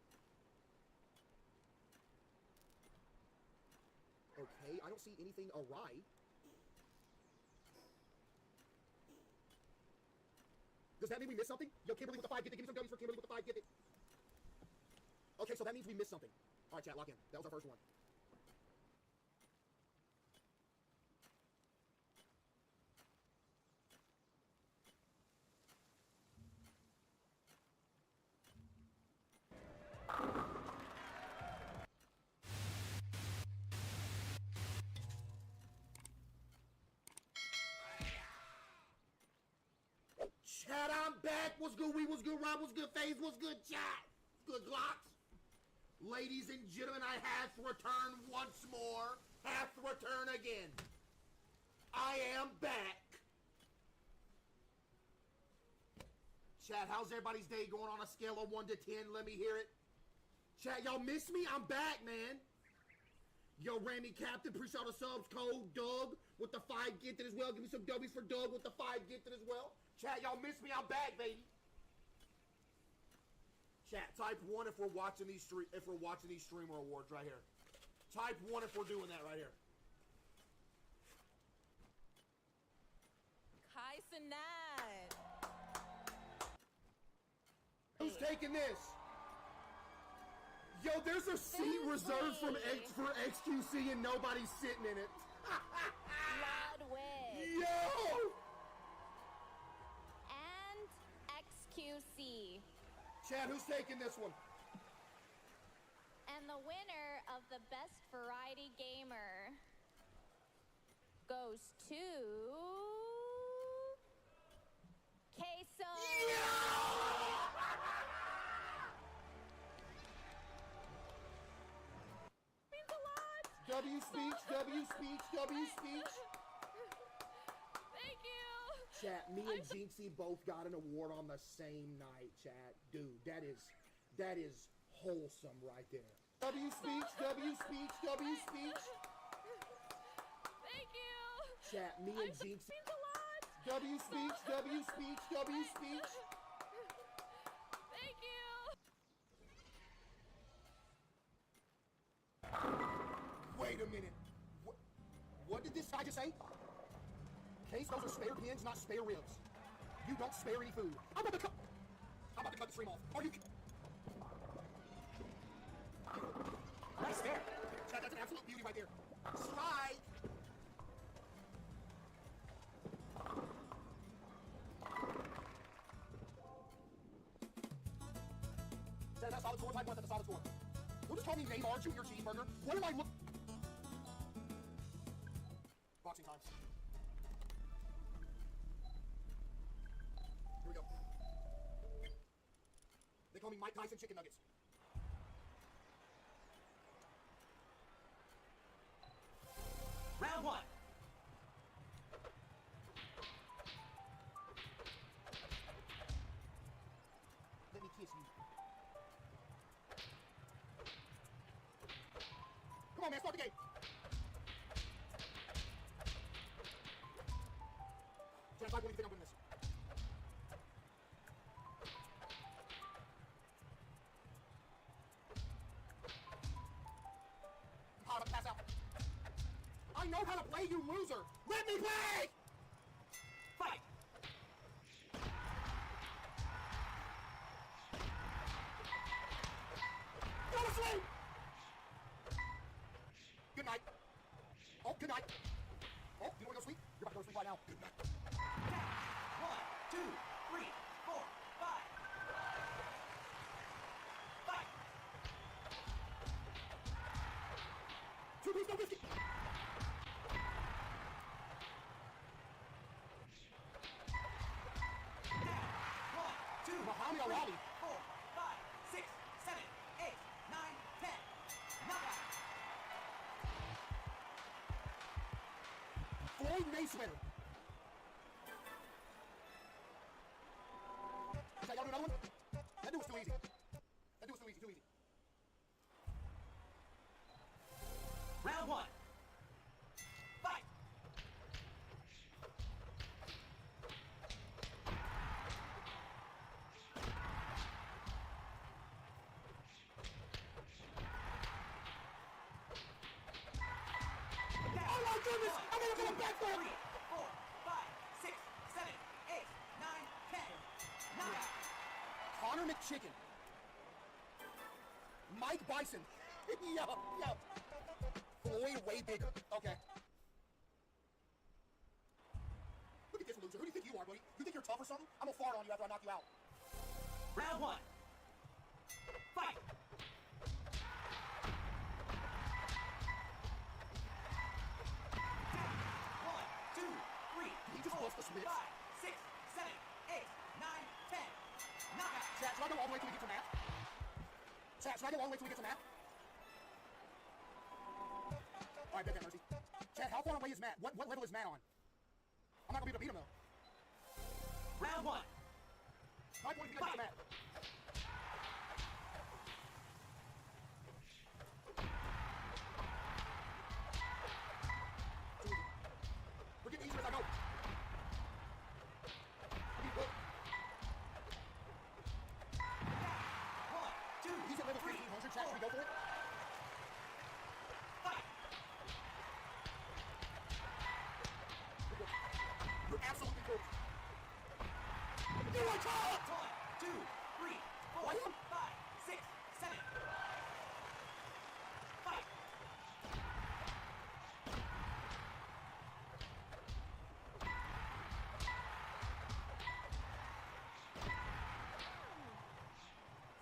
Okay, I don't see anything awry. Does that mean we missed something? Yo, Kimberly with the 5, get it. Give me some W's for Kimberly with the 5, get it. Okay, so that means we missed something. Alright, chat, lock in. That was our first one. Chat, I'm back. What's good, we? What's good, Rob? What's good, FaZe? What's good, chat? Good, Glocks? Ladies and gentlemen, I have returned once more. Have to return again. I am back. Chat, how's everybody's day going on a scale of 1 to 10? Let me hear it. Chat, y'all miss me? I'm back, man. Yo, Randy Captain, appreciate all the subs. Code Doug with the 5 gifted as well. Give me some W's for Doug with the 5 gifted as well. Chat, y'all miss me? I'm back, baby. Chat, type 1 if we're watching these streamer awards right here. Type 1 if we're doing that right here. Kaisenat. Who's taking this? Yo, there's a seat reserved for XQC and nobody's sitting in it. Ludwig. Yo! And XQC. Chad, who's taking this one? And the winner of the best variety gamer goes to Queso. Means a lot. W speech, W speech, W speech. Thank you. Chat, me and Jinxie both got an award on the same night, chat. Dude, that is wholesome right there. W speech, W speech, W speech. Thank you. Chat, me and Jinxie. Means a lot. W speech, W speech, W speech. Thank you. Wait a minute. What did this guy just say? Case, those are spare pins, not spare ribs. You don't spare any food. I'm about to cut the stream off. Are you... Nice spare. That's an absolute beauty right there. Strike! That's a solid score. Type 1, that's a solid score. Who just called me Neymar Junior Cheeseburger? What am I look... Boxing time. Here we go. They call me Mike Tyson Chicken Nuggets. Round 1. on, man. Start the game. Chad, 5 points. You think I'm winning this? I'm about to pass out. I know how to play, you loser. Let me play! Fight! Go to sleep! Good night. Oh, good night. Oh, you don't want to go to sleep? You're about to go to sleep right now. Good night. 1, 2, 3, 4, 5. Fight! 2 piece, no biscuit. Muhammad Ali. 4, 5, 6, 7, 8, 9, 10. Knockout. Floyd Mayweather. Is that y'all do another one? That dude was too easy. That dude was too easy, too easy. Round 1. Fight! Oh my goodness! I'm gonna go back for 3, 4, 5, 6, 7, 8, 9, 10. Knockout. Connor McChicken. Mike Bison. Yo. Floyd way bigger. Okay. Look at this loser. Who do you think you are, buddy? You think you're tough or something? I'm gonna fart on you after I knock you out. Round 1. Fight! 1, 2, 3. He just lost the Smiths. 5, 6, 7, 8, 9, 10. Knockout. Chat, should I go all the way till we get to math? Chat, should I go all the way till we get to math? Alright, bet that, Mercy. Chad, how far away is Matt? What level is Matt on? I'm not gonna be able to beat him, though. Round 1. 5 points to get Matt. We're getting easier as I go. One, two, he's at level 1500. Chad, should we go for it? You're absolutely cool. You are tall! 1, 2, 3, 4, 5, 6, 7. Fight!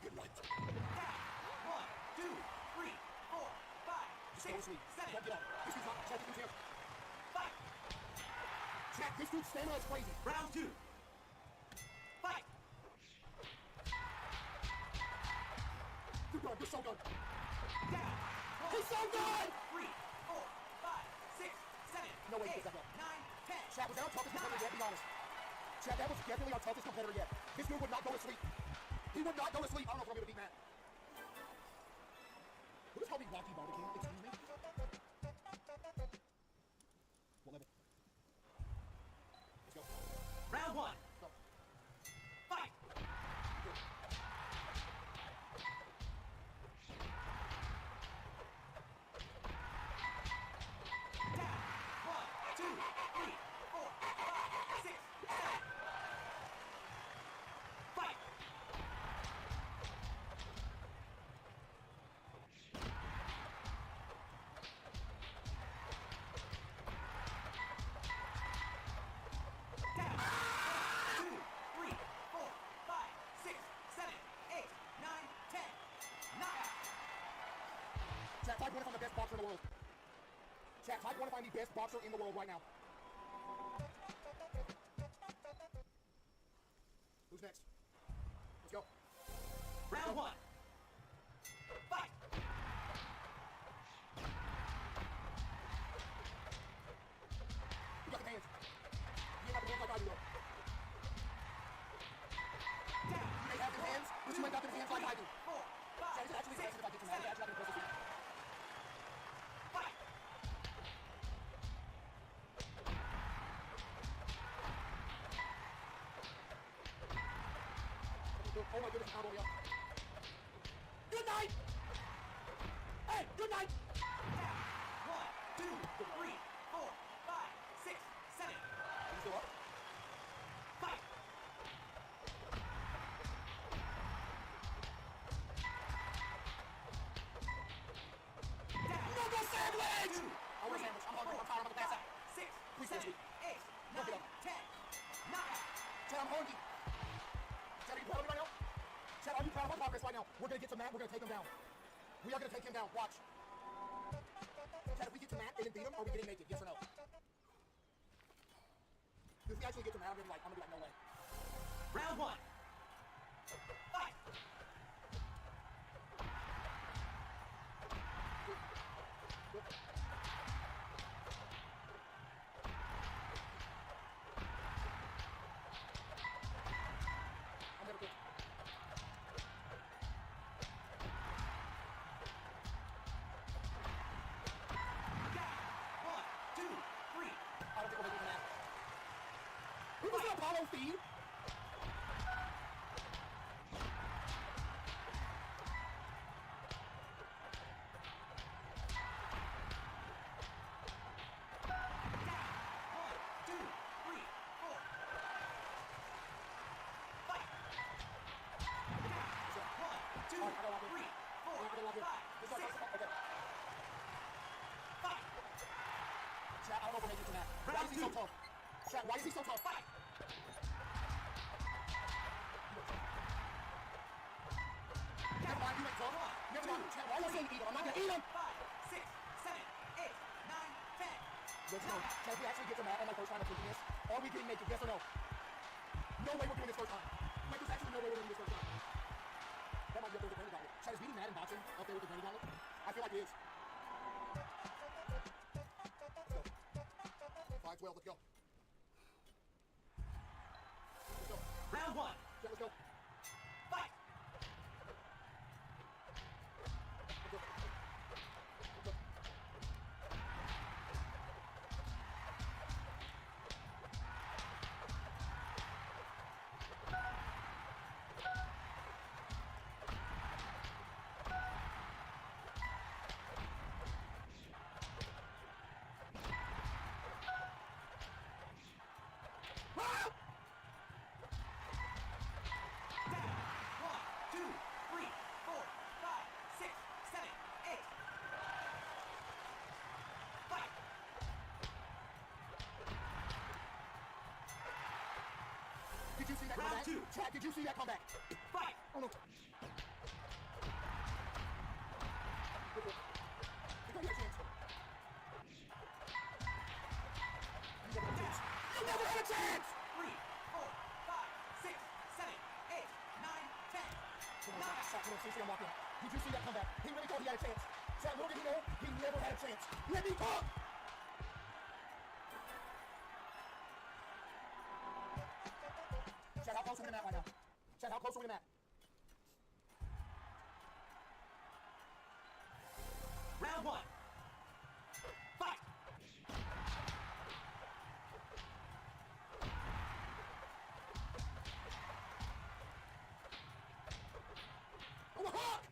Good night. Down. 1, 2, 3, 4, 5, 6, 7. Don't get up. This dude's not. Check this dude's here. Fight! Chat, this dude's stamina is crazy. Round 2. Fight! You're good. You're so good. Down. He's so good! 3, 4, 5, 6, 7, no way, 8, 9, 10. Chat, was that our toughest competitor yet? Be honest. Chat, that was definitely our toughest competitor yet. This dude would not go to sleep. He would not go to sleep. I don't know if I'm going to beat Matt. Who just called me Rocky Barbecue? Excuse me? What level? Let's go. Round 1. Go. Fight! Down. 1, 2, 3, 4, 5, 6, 7. Fight! Down. 1, 2, 3, 4, 5, 6, 7, 8, 9, 10. Knockout. Chat, type 1 if I'm the best boxer in the world. Chat, type 1 if I'm the best boxer in the world right now. Who's next? Let's go. Round 1. Fight! You got the hands. You ain't got the hands like I do, though. Down. You may have the hands, but you ain't got the hands like I do. 4, 5, 6, 7, 8, 9, 10. Knockout. Oh my goodness, I'm up. Good night! Hey, good night! 1, 2, 3, 4, 5, 6, 7. Are you still up? Fight! Down! No go sandwich! I want a sandwich. I'm hungry. I'm tired. I'm gonna pass out. 6, 7, 8, 9, 10. Knock out. Chad, I'm hungry. Chad, are you proud of me right now? Chad, are you proud of our progress right now? We're gonna get to Matt. We're gonna take him down. We are gonna take him down. Watch. Chad, if we get to Matt and then beat him, are we getting naked? Yes or no? If we actually get to Matt, I'm gonna be like, no way. Round 1. Fight! I'm never good. Who was the Apollo feed? Why is he so tough? Fight! Never mind, you ain't tough. Never mind. Chad, why are you saying eat him? I'm not gonna eat him! 5, 6, 7, 8, 9, 10. Let's go. Chad, if we actually get to Matt on my first time of thinking this, are we getting naked? Yes or no? No way we're doing this first time. Like, there's actually no way we're doing this first time. That might be up there with the granny gauntlet. Chad, is beating Matt in boxing up there with the granny gauntlet? I feel like it is. Let's go. 5-12, let's go. Round 1. Yeah, let's go. Fight! Let's go. Let's go. Ah! Did you see that comeback? Round 2. Chad, did you see that comeback? Fight! Oh no. You never had a chance! 3, 4, 5, 6, 7, 8, 9, 10. Did you see that comeback? He really thought he had a chance. Chad, little did he know, he never had a chance. Let me talk! Chad, how close are we to Matt right now? Chad, how close are we to Matt? Round 1. Fight! Oh, the hook!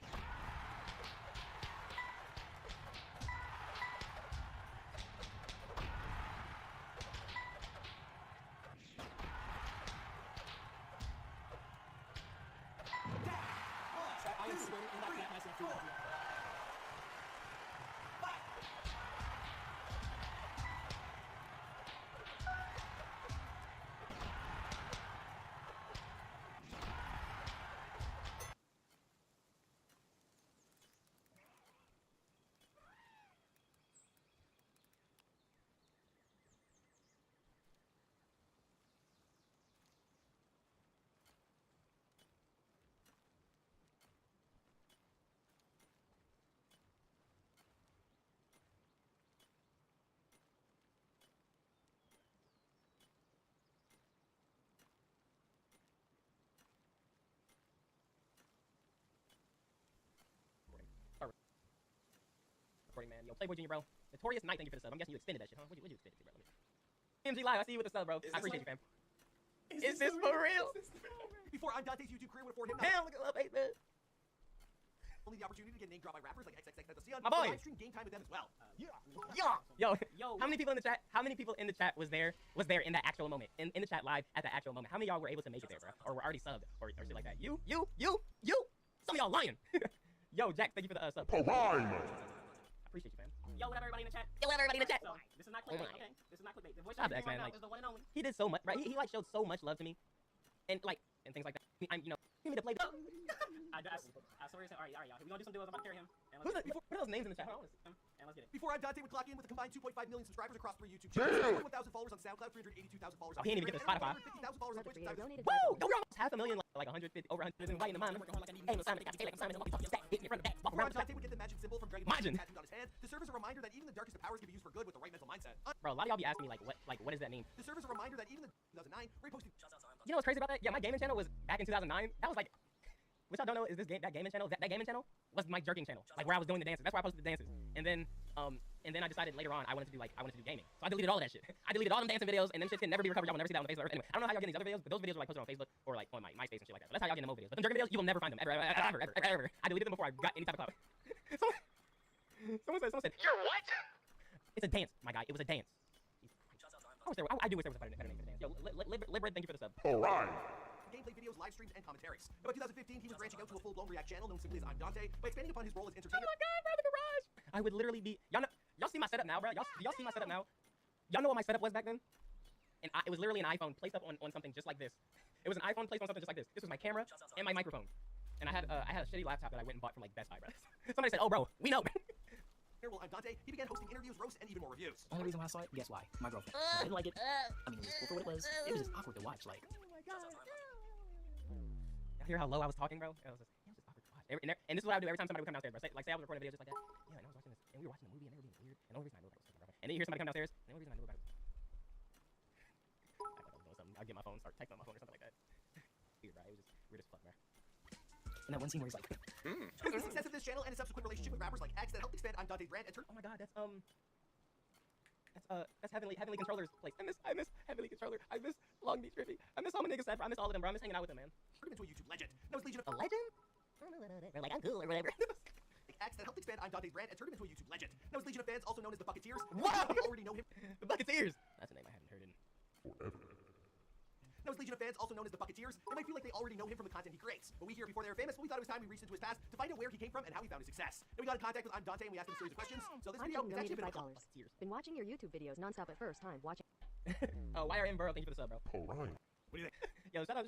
I am sweating and I can't myself do it. Man, yo, Playboy Junior, bro. Notorious Knight, thank you for the sub. I'm guessing you extended that shit, huh? What'd you extend it to, bro? MG Live, I see you with the sub, bro. I appreciate you, fam. Is this for real? Before I'm Dante's YouTube career would afford him. Damn, look at that, baby. Only the opportunity to get name dropped by rappers like XXXTentacion. My boy. Live stream game time with them as well. Yo, how many people in the chat? How many people in the chat was there in that actual moment? In the chat live at the actual moment. How many of y'all were able to make it there, bro? Or were already subbed or shit like that? You. Some of y'all lying. Yo, Jack, thank you for the sub. I appreciate you, fam. Yo, what up, everybody in the chat? So, this is not clickbait, okay? This is not clickbait. The voice Shout out to actor X-Man, right now like- is the one and only. He did so much, right? He like showed so much love to me, and things like that. I'm, you know, you need to play. Sorry, all right, y'all. We gonna do some duos. I'm about to carry him. What are those names in the chat? Hold on, and let's get it. Before I'm Dante would clock in with a combined 2.5 million subscribers across 3 YouTube channels, 1,000 followers on SoundCloud, 382,000 followers on Oh, he didn't even get the Spotify. 50,000 followers on Twitch. Woo! Don't we almost 500,000, like 150, over 100 inviting the mind. Hey, no Simon, got to like Simon, hit me from the back. Before I'm Dante would get the magic symbol from Dragon Ball Majin. tattooed on his hand to serve as a reminder that even the darkest of powers can be used for good with the right mental mindset. Bro, a lot of y'all be asking me what does that mean? To serve as a reminder that even the 2009 reposted. You know what's crazy about that? Yeah, my gaming channel was back in 2009. That was like, which I don't know is that gaming channel. That gaming channel was my jerking channel, like where I was doing the dances. That's where I posted the dances. And then I decided later on I wanted to do gaming. So I deleted all of that shit. I deleted all them dancing videos, and them shit can never be recovered. Y'all will never see that on Facebook. Anyway, I don't know how y'all getting these other videos, but those videos were like posted on Facebook or like on my MySpace and shit like that. So that's how y'all get them old videos. But them jerking videos, you will never find them ever. I deleted them before I got any type of clout. Someone said, you're what? It's a dance, my guy. It was a dance. I do wish there was a better name for the dance. Yo, Libred, thank you for the sub. Alright. Gameplay videos, live streams, and commentaries. About 2015, he was branching out to a full-blown React channel known simply as I'm Dante by expanding upon his role as entertainer. Oh my god, bro, the garage! I would literally be... Y'all see my setup now, bro? Y'all see my setup now? Y'all know what my setup was back then? And it was literally an iPhone placed up on something just like this. It was an iPhone placed on something just like this. This was my camera and my microphone. And I had a shitty laptop that I went and bought from like Best Buy, bro. Somebody said, oh, bro, we know. Well, I'm Dante. He began hosting interviews, roasts, and even more reviews. Only reason why I saw it, guess why? My girlfriend. I didn't like it. I mean, it was cool for what it was. It was just awkward to watch, like. Oh my god. Y'all hear how low I was talking, bro? It was just awkward to watch. And this is what I would do every time somebody would come downstairs, bro. Say I was recording a video just like that. Yeah, and I was watching this, and we were watching the movie, and they were being weird. And the only reason I knew about it was and then you hear somebody come downstairs, and the only reason I knew about it was I'd get my phone, start texting on my phone or something like that. Weird, bro. It was just weird as fuck, bro. And that one scene where he's like, It was the success of this channel and his subsequent relationship with rappers like X that helped expand I'm Dante's brand and turn. Oh my god, that's Heavenly Controller's place. I miss Heavenly Controller. I miss Long Beach Rippy. I miss all my niggas. I miss all of them, bro. I miss hanging out with them, man. Turned him into a YouTube legend. Now his Legion of A legend? We're like, I'm cool or whatever. X that helped expand I'm Dante's brand and turned him into a YouTube legend. Now his Legion of fans, also known as the Bucketeers, Wow! already know him. The Bucketeers. That's a name I haven't heard in forever. Now his Legion of fans, also known as the Bucketeers, they might feel like they already know him from the content he creates. But we here before they were famous, but we thought it was time we reached into his past to find out where he came from and how he found his success. And we got in contact with I'm Dante and we asked him a series of questions. So this video is actually a bit of $5. Been watching your YouTube videos nonstop at first time. Watching. Oh, YRM Burrow, thank you for the sub, bro. Alright. What do you think? Yo, shut up.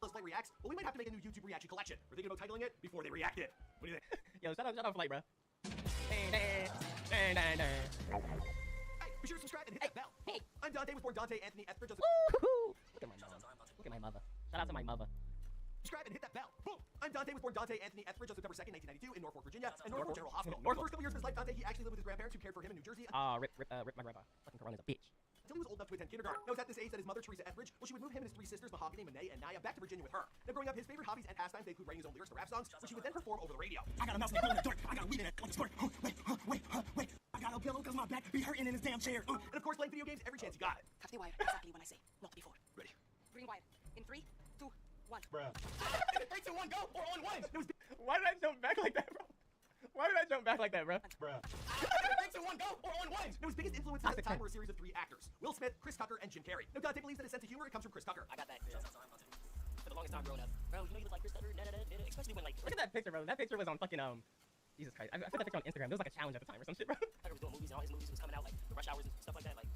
Flight reacts. Well, we might have to make a new YouTube reaction collection. We're thinking about titling it Before They React It. What do you think? Yo, shut up, Flight, bro. Hey, be sure to subscribe and hit that bell. Hey, I'm Dante with born Dante Anthony Etheridge. Woohoo! Look at my mom. Look at my mother. Shout out to my mother. Subscribe and hit that bell. Boom! I'm Dante with born Dante Anthony Etheridge on September 2nd, 1992 in Norfolk, Virginia, and Norfolk General Hospital. For the first couple years of his life, Dante, he actually lived with his grandparents who cared for him in New Jersey. Rip my grandpa. Fucking Corona's a bitch. Until he was old enough to attend kindergarten. Now, it was at this age that his mother, Teresa Etheridge, she would move him and his 3 sisters, Mahogany, Monet, and Naya, back to Virginia with her. Now, growing up, his favorite hobbies and pastimes, they include writing his own lyrics to rap songs, which he would then perform over the radio. I got a mouse in the door. I got a weed in it. Like a sport. Wait. I got a pillow because my back be hurting in his damn chair. And of course, playing video games every chance he got. Touch the wire exactly when I say, not before. Ready. Green wire. In 3, 2, 1. Bruh. 3, 2, 1, go! Or on 1! Why did I jump back like that, bro? Why did I jump back like that, bro? Bruh. 3, 2, 1, go! Or on 1! Now, his biggest influences at the time were a series of 3 actors: Will Smith, Chris Tucker, and Jim Carrey. Now, Dante believes that his sense of humor comes from Chris Tucker. I got that. For the longest time growing up. Bro, you know you look like Chris Tucker, especially when like... Look at that picture, bro. That picture was on fucking, Jesus Christ. I put that picture on Instagram. There was like a challenge at the time or some shit, bro. Tucker was doing movies and all his movies was coming out, like the Rush Hours and stuff like that, like...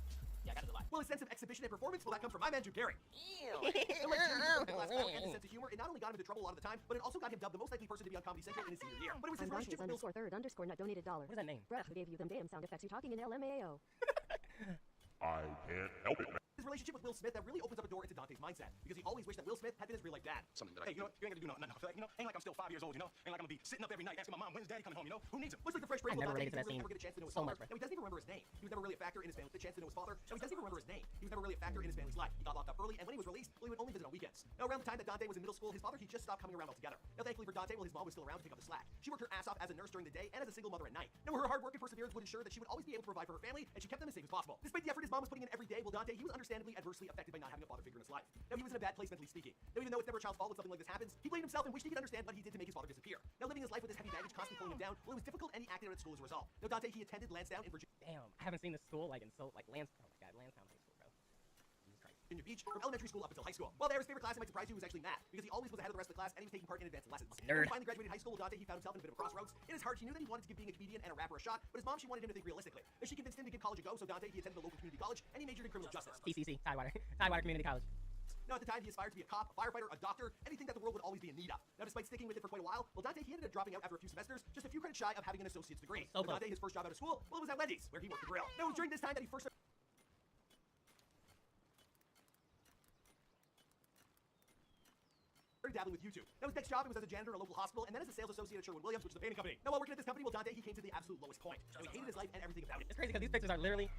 Yeah, I got it a lot. Well, his sense of exhibition and performance, well, that comes from my man, Jim Carrey. Ew. And his sense of humor, it not only got him into trouble a lot of the time, but it also got him dubbed the most likely person to be on Comedy Central in his senior year. But it was his relationship with Will _third_nut donated $1. What is that name? Brett, who gave you them damn sound effects? You talking in LMAO. I can't help it, man. His relationship with Will Smith that really opens up a door into Dante's mindset, because he always wished that Will Smith had been his real-life dad. Something that you know what? You ain't gonna do nothing. Like, ain't like I'm still 5 years old, you know? Ain't like I'm gonna be sitting up every night asking my mom, when's daddy coming home, you know? Who needs him? Much like the Fresh Prince of Dante, he didn't really ever get a chance to know his father. Now, he doesn't even remember his name. He was never really a factor in his family. The chance to know his father. Now, he doesn't even remember his name. He was never really a factor in his family's life. He got locked up early, and when he was released, well, he would only visit on weekends. Now, around the time that Dante was in middle school, his father, he just stopped coming around altogether. Now, thankfully for Dante, well, his mom was still around to pick up the slack. She worked her ass off as a nurse during the day and as a single mother at night. Now, her hard work and perseverance would ensure that she would always be able to provide for her family, and she kept them as safe as possible. Despite the effort his mom was putting in every day, well, Dante, he was understanding understandably adversely affected by not having a father figure in his life. Now, he was in a bad place mentally speaking. Now, even though it's never a child's fault when something like this happens, he blamed himself and wished he could understand what he did to make his father disappear. Now, living his life with this heavy baggage constantly pulling him down, well, it was difficult, and he acted out at school as a result. Now, Dante, he attended Lansdowne in Virginia. Damn, I haven't seen this school like in so like Lansdowne. Oh my God, Lansdowne High School, bro. Jesus Christ. Virginia Beach from elementary school up until high school. While there, his favorite class, it might surprise you, was actually math, because he always was ahead of the rest of the class and he was taking part in advanced lessons. Nerd. When he finally graduated high school, Dante, he found himself in a bit of a crossroads. In his heart, he knew that he wanted to give being a comedian and a rapper a shot, but his mom, she wanted him to think realistically. Now, she convinced him to give college a go, so Dante, he attended the local community college and he majored in criminal justice. TCC, Tidewater Community College. Now, at the time, he aspired to be a cop, a firefighter, a doctor, anything that the world would always be in need of. Now, despite sticking with it for quite a while, well, Dante, he ended up dropping out after a few semesters, just a few credits shy of having an associate's degree. So Dante, his first job out of school, well, it was at Wendy's, where he worked the grill. Now, it was during this time that he first started dabbling with YouTube. Now, his next job, it was as a janitor in a local hospital, and then as a sales associate at Sherwin-Williams, which is a painting company. Now, while working at this company, well, Dante, he came to the absolute lowest point. Now, he hated his life and everything about it. It's crazy because these pictures are literally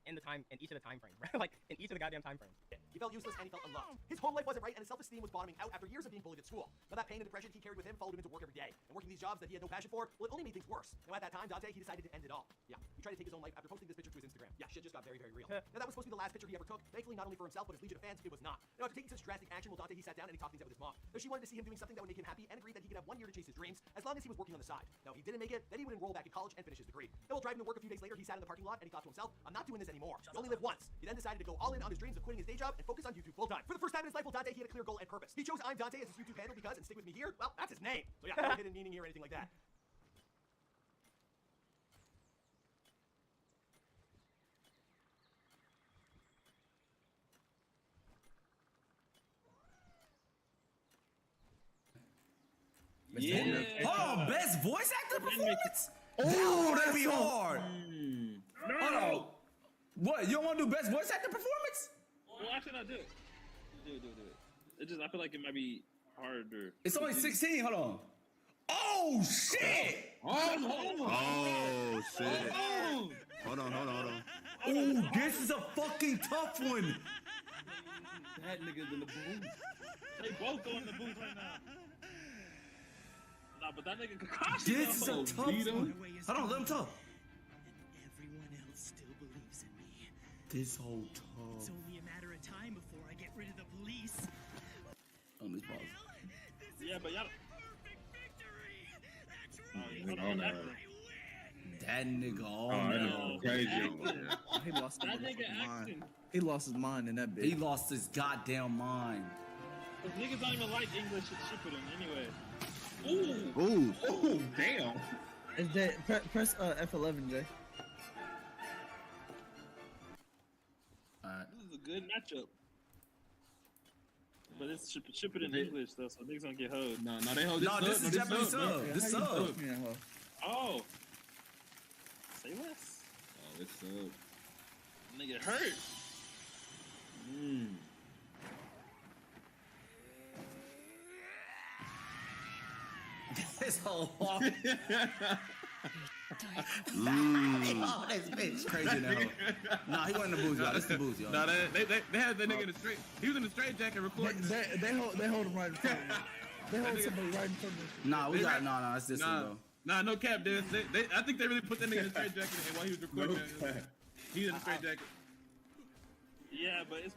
in each of the time frames, right? Like in each of the goddamn time frames. He felt useless and he felt unloved. His home life wasn't right and his self-esteem was bottoming out after years of being bullied at school. Now, that pain and depression he carried with him followed him into work every day. And working these jobs that he had no passion for, well, it only made things worse. Now, at that time, Dante, he decided to end it all. Yeah, he tried to take his own life after posting this picture to his Instagram. Yeah, shit just got very, very real. Now, that was supposed to be the last picture he ever took. Thankfully, not only for himself, but his legion of fans, it was not. Now, after taking such drastic action, well, Dante, he sat down and he talked things out with his mom. Now, she wanted to see him doing something that would make him happy and agreed that he could have 1 year to chase his dreams as long as he was working on the side. Now, if he didn't make it, then he would enroll back in college and finish his degree. Now, while driving to work a few days later, he sat in the parking lot and he thought to himself, I'm not doing this anymore. You only live once. He then decided to go all in on his dreams of quitting his day job and focus on YouTube full-time. For the first time in his life, well, Dante, he had a clear goal and purpose. He chose I'm Dante as his YouTube handle because, and stick with me here, well, that's his name. So yeah, no hidden meaning here or anything like that. Yeah. Hold on, best voice actor performance? Oh, that'd be hard. No. Hold on. What? You don't want to do best voice actor performance? Well, actually, not do it. Do it. It just, I feel like it might be harder. It's only 16. Hold on. Oh shit! Oh shit! Hold on. Oh, this is a fucking tough one. That nigga's in the booth. They both go in the booth right now. Nah, but that nigga Kakashi. This is a tough one. Hold on, let him talk. Everyone else still believes in me. This whole tough. It's only a matter of time before I get rid of the police. On this pause. Yeah, but y'all. That nigga, crazy. He lost That nigga his mind. acting. He lost his mind in that bitch. He lost his goddamn mind. Cause niggas don't even like English shipping anyway. Ooh, damn. It's Jay, press F11, Jay. Alright. This is a good matchup. But it's ship it in English though, so niggas don't get hoed. No, they hold. No, this is Japanese sub. This sub. Oh. Say less. Oh, it's sub. Nigga hurt. This whole walk. Oh, this bitch crazy now. Nah, he wasn't in the booth, y'all. This is the booth, y'all. No, they had that nigga in the straight. He was in the straight jacket recording. They hold him right in front of me. They hold somebody right in front of me. Nah, we got no. It's this one, bro. Nah, no cap, dude. I think they really put that nigga in the straight jacket and while he was recording. He's in the straight jacket. Yeah, but it's.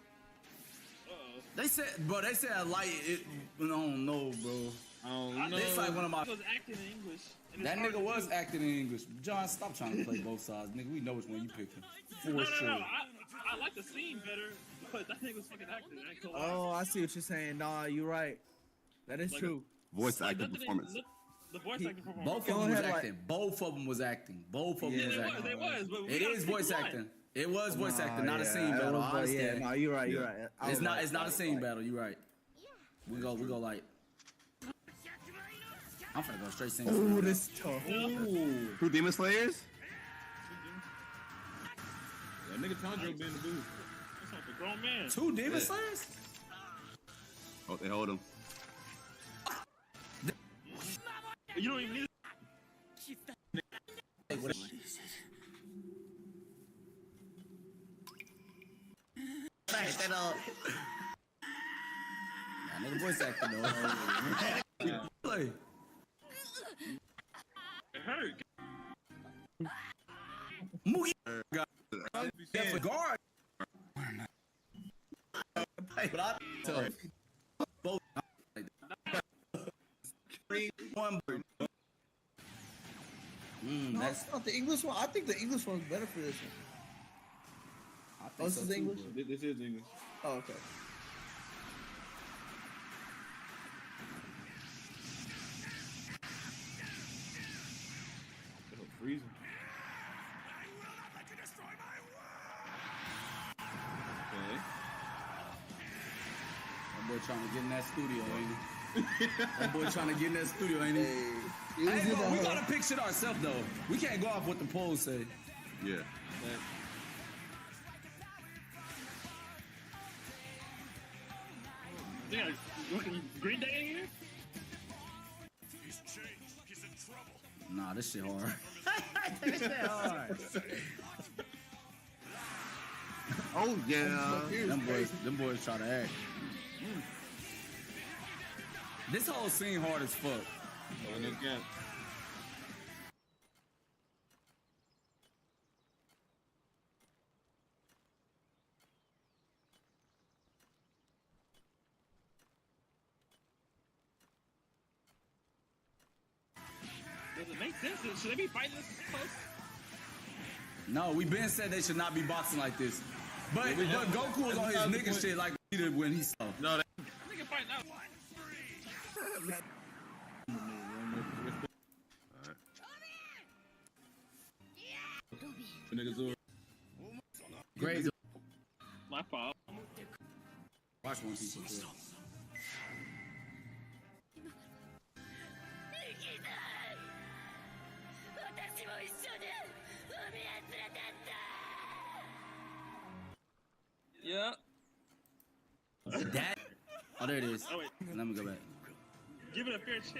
They said like it. I don't know, bro. It's like one of my. He was acting in English. That nigga was acting in English. John, stop trying to play both sides, nigga. We know which one you picking. For sure. No. I like the scene better, but that nigga was fucking acting. Oh, I see what you're saying. Nah, you're right. That is true. Voice acting performance. The voice acting performance. Both of them was acting. Both of them was acting. Both of them was acting. It is voice acting. It was voice acting, not a scene battle. I understand. Yeah, no, you're right. You're right. It's not a scene battle. You're right. We go like. I'm finna go straight sing. Ooh, this tough. Ooh. Who Demon Slayers? That nigga Tondro been in the booth. That's like a grown man. 2 Demon Slayers? Oh, they hold him. You don't even need Hey, what? Nah, nigga voice acting though. Play. It hurt. Moogie. Guard. But I tough. Both. One bird. That's not the English one. I think the English one's better for this one. Oh, this is English? This is English. Oh, okay. It'll freeze him. Okay. That boy trying to get in that studio, ain't he? That boy trying to get in that studio, ain't he? Hey, bro, we gotta pick shit ourselves though. We can't go off what the polls say. Yeah. Yeah, Green Day in here? Nah, this shit hard. This shit hard. Oh yeah. Them boys try to act. This whole scene hard as fuck. And again. Does it make sense? Should they be fighting this close? No, we been said they should not be boxing like this. But Goku was on his nigga shit like he did when he saw. No, that Nigga fighting out. Great. My fault. Watch One Piece before. Yeah. That? Oh, there it is. Oh, wait. Let me go back. Give it a fair chance.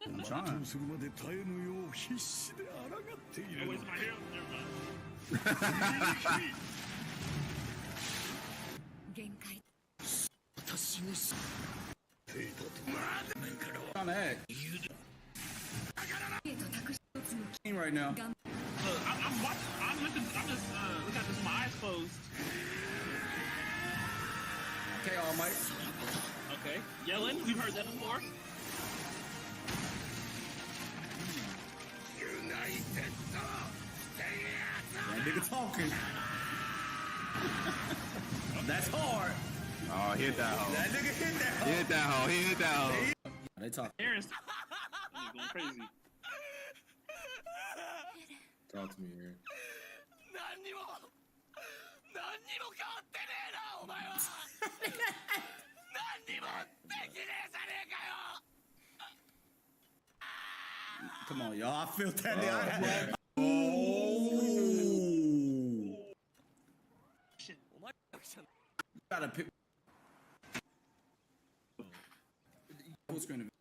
I'm trying. Oh, wait, my hero? Never mind. Trying to act. Right now. Look, I'm watching. I'm just looking at this with my eyes closed. Okay, All Might. Okay. Yelling. We've heard that before. That nigga talking. That's hard. Oh, hit that hoe. That nigga hit that hoe. He hit that hoe. He hit that hoe. They talk. Aaron's going crazy. Talk to me, Aaron. Come on, y'all. I feel that nigga. Oh. You gotta pick. Full screen of it.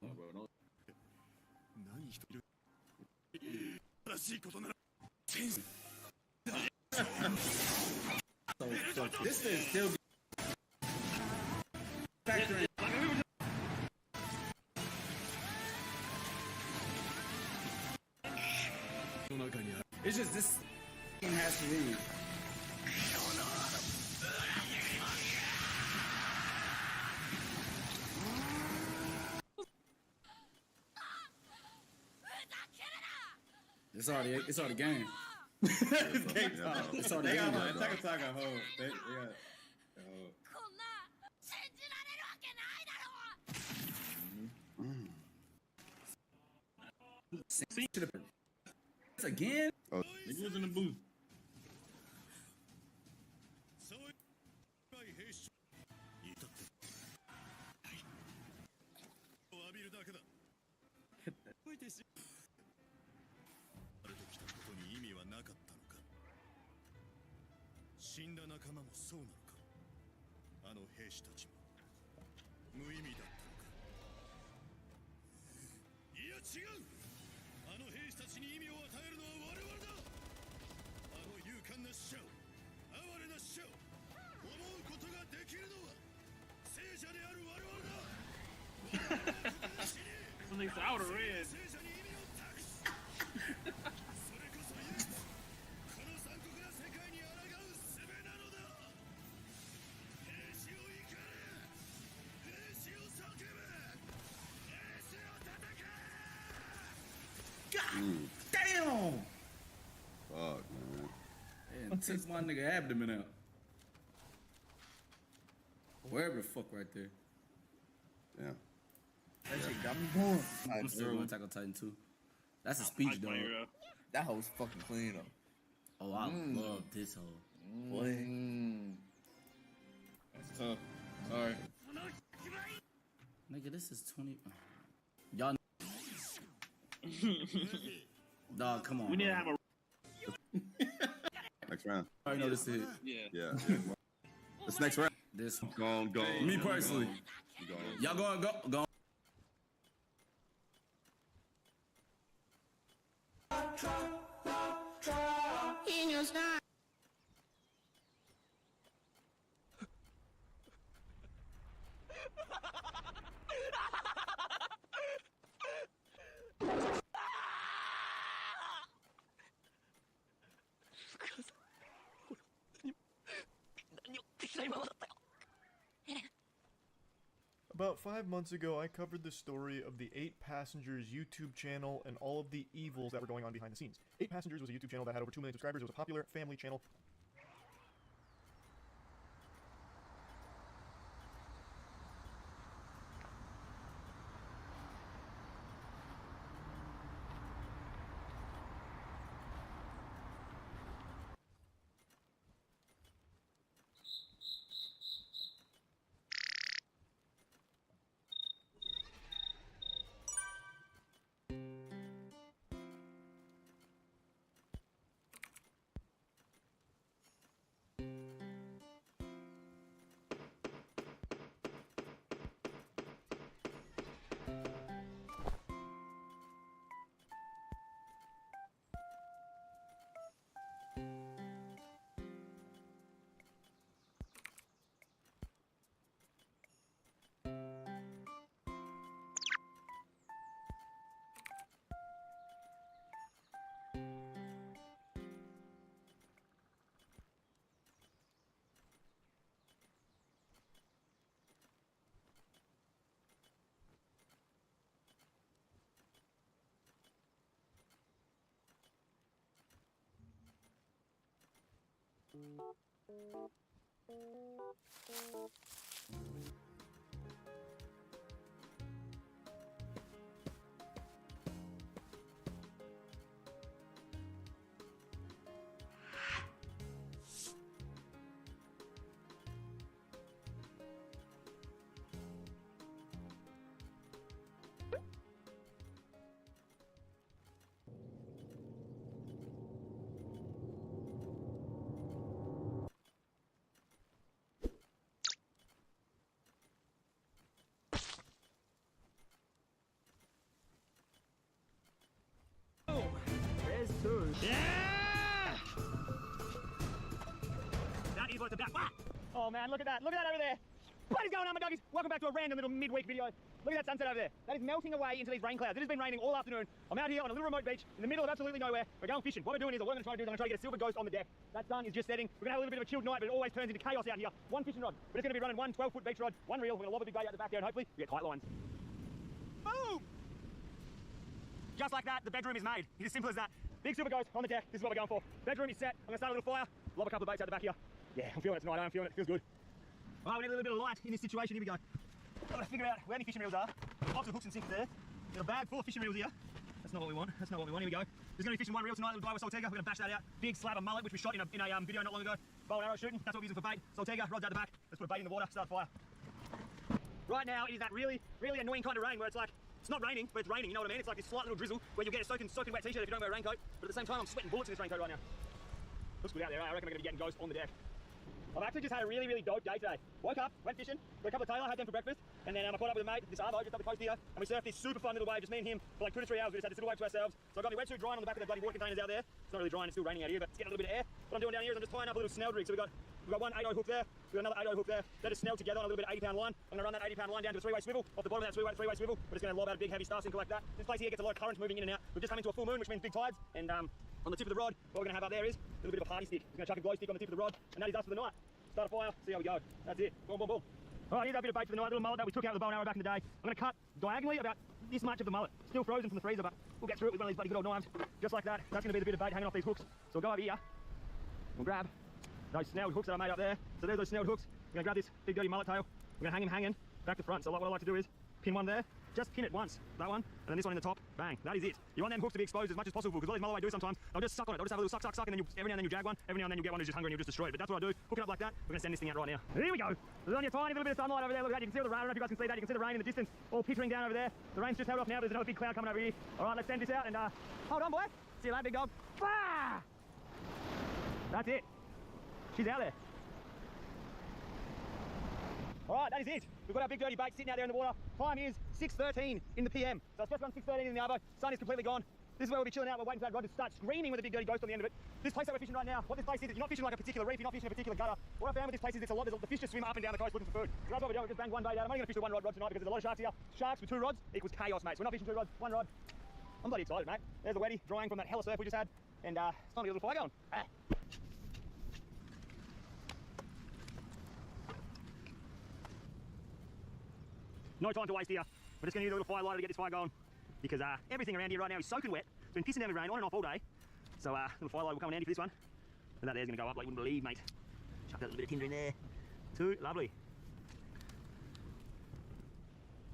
So this is still factoring. It's just this game has to leave. It's already game. It's game time. It's already game. Attack a hold. They got a hold. It's again? Oh, he was in the booth. Something's out of red. Takes my nigga abdomen out. Wherever the fuck right there. Yeah. That shit got me going. I'm still going Attack on Titan 2. That's a speech, dog. That hoe's fucking clean, though. Oh, I love this hoe. Boy. That's tough. Sorry. Nigga, this is 20. Y'all. Dog, come on. We need to have a. Next round. I already know this is it. Yeah. This next round. This. Go. Me personally. Y'all go. About 5 months ago, I covered the story of the 8 Passengers YouTube channel and all of the evils that were going on behind the scenes. 8 Passengers was a YouTube channel that had over 2 million subscribers. It was a popular family channel. There's 2. Yeah! That is what's about. Oh man, look at that. Look at that over there. What is going on, my doggies? Welcome back to a random little midweek video. Look at that sunset over there. That is melting away into these rain clouds. It has been raining all afternoon. I'm out here on a little remote beach in the middle of absolutely nowhere. We're going fishing. What we're doing is, what I'm going to try to do is I'm going to try to get a silver ghost on the deck. That sun is just setting. We're going to have a little bit of a chilled night, but it always turns into chaos out here. One fishing rod. We're just going to be running one 12-foot beach rod, one reel. We're going to lob a big bait out the back there, and hopefully we get tight lines. Boom! Just like that, the bedroom is made. It's as simple as that. Big silver ghost on the deck. This is what we're going for. Bedroom is set. I'm going to start a little fire. Lob a couple of baits out the back here. Yeah, I'm feeling it tonight. I'm feeling it. Feels good. All right, we need a little bit of light in this situation. Here we go. I've got to figure out where any fishing reels are. Off to hooks and sinks there. Got a bag full of fishing reels here. That's not what we want. That's not what we want. Here we go. There's going to be fishing one reel tonight. Little guy with Soltega. We're going to bash that out. Big slab of mullet, which we shot in a video not long ago. Bow and arrow shooting. That's what we're using for bait. Soltega, rods out the back. Let's put a bait in the water. Start fire. Right now, it is that really, really annoying kind of rain where it's like, it's not raining, but it's raining. You know what I mean? It's like this slight little drizzle where you'll get a soaking wet t-shirt if you don't wear a raincoat. But at the same time, I'm sweating bullets in this raincoat right now. Looks good out there. Right? I reckon we're going to be getting ghosts on the deck. I've actually just had a really, really dope day today. Woke up, went fishing, got a couple of tailor, had them for breakfast, and then I caught up with a mate, this Arvo, just up the coast here, and we surfed this super fun little wave, just me and him, for like 2 to 3 hours. We just had this little wave to ourselves. So I got my wetsuit drying on the back of the bloody water containers out there. It's not really drying, it's still raining out here, but it's getting a little bit of air. What I'm doing down here is I'm just tying up a little snell rig. So we've got one 8-0 hook there, we've got another 8-0 hook there. They're just snelled together on a little bit of 80-pound line. I'm gonna run that 80-pound line down to a 3-way swivel. Off the bottom of that 3-way swivel, we're just gonna lob out a big heavy star sinker like that. This place here gets a lot of current moving in and out. We've just come into a full moon, which means big tides, and on the tip of the rod, what we're gonna have out there is a little bit of a party stick. We're gonna chuck a glow stick on the tip of the rod, and that is us for the night. Start a fire, see how we go. That's it. Boom, boom, boom. All right, here's our bit of bait for the night. Little mullet that we took out of the bow and arrow back in the day. I'm going to cut diagonally about this much of the mullet. Still frozen from the freezer, but we'll get through it with one of these bloody good old knives. Just like that. That's going to be the bit of bait hanging off these hooks. So we'll go over here. We'll grab those snelled hooks that I made up there. So there's those snelled hooks. We're gonna grab this big dirty mullet tail. We're gonna hang him hanging back to front. So what I like to do is pin one there, just pin it once, that one, and then this one in the top, bang, that is it. You want them hooks to be exposed as much as possible, because what these Mulloway do sometimes, they'll just suck on it, they'll just have a little suck, and then every now and then you drag one, every now and then you get one who's just hungry and you just destroy it. But that's what I do, hook it up like that. We're gonna send this thing out right now. Here we go. There's only a tiny little bit of sunlight over there, look at that, you can see all the rain, I don't know if you guys can see that, you can see the rain in the distance, all pittering down over there. The rain's just held off now, but there's another big cloud coming over here. All right, let's send this out and hold on, boy. See you later, big dog. Bah! That's it. She's out there. All right, that is it. We've got our big dirty bait sitting out there in the water. Time is 6:13 in the PM. So it's just around 6:13 in the arvo. Sun is completely gone. This is where we'll be chilling out. We're waiting for that rod to start screaming with a big dirty ghost on the end of it. This place that we're fishing right now, what this place is you're not fishing like a particular reef, you're not fishing a particular gutter. What I found with this place is the fish just swim up and down the coast looking for food. So that's what we're doing. We're just bang one bait out. I'm only going to fish with one rod tonight because there's a lot of sharks here. Sharks with 2 rods equals chaos, mate. So we're not fishing 2 rods, 1 rod. I'm bloody excited, mate. There's the weddy drying from that hella surf we just had. And it's time to get a little fire going. Ah. No time to waste here. We're just going to use a little fire lighter to get this fire going because everything around here right now is soaking wet. It's been pissing down with rain on and off all day. So little fire lighter will come in handy for this one. And that there's going to go up like you wouldn't believe, mate. Chuck that little bit of tinder in there. Too lovely.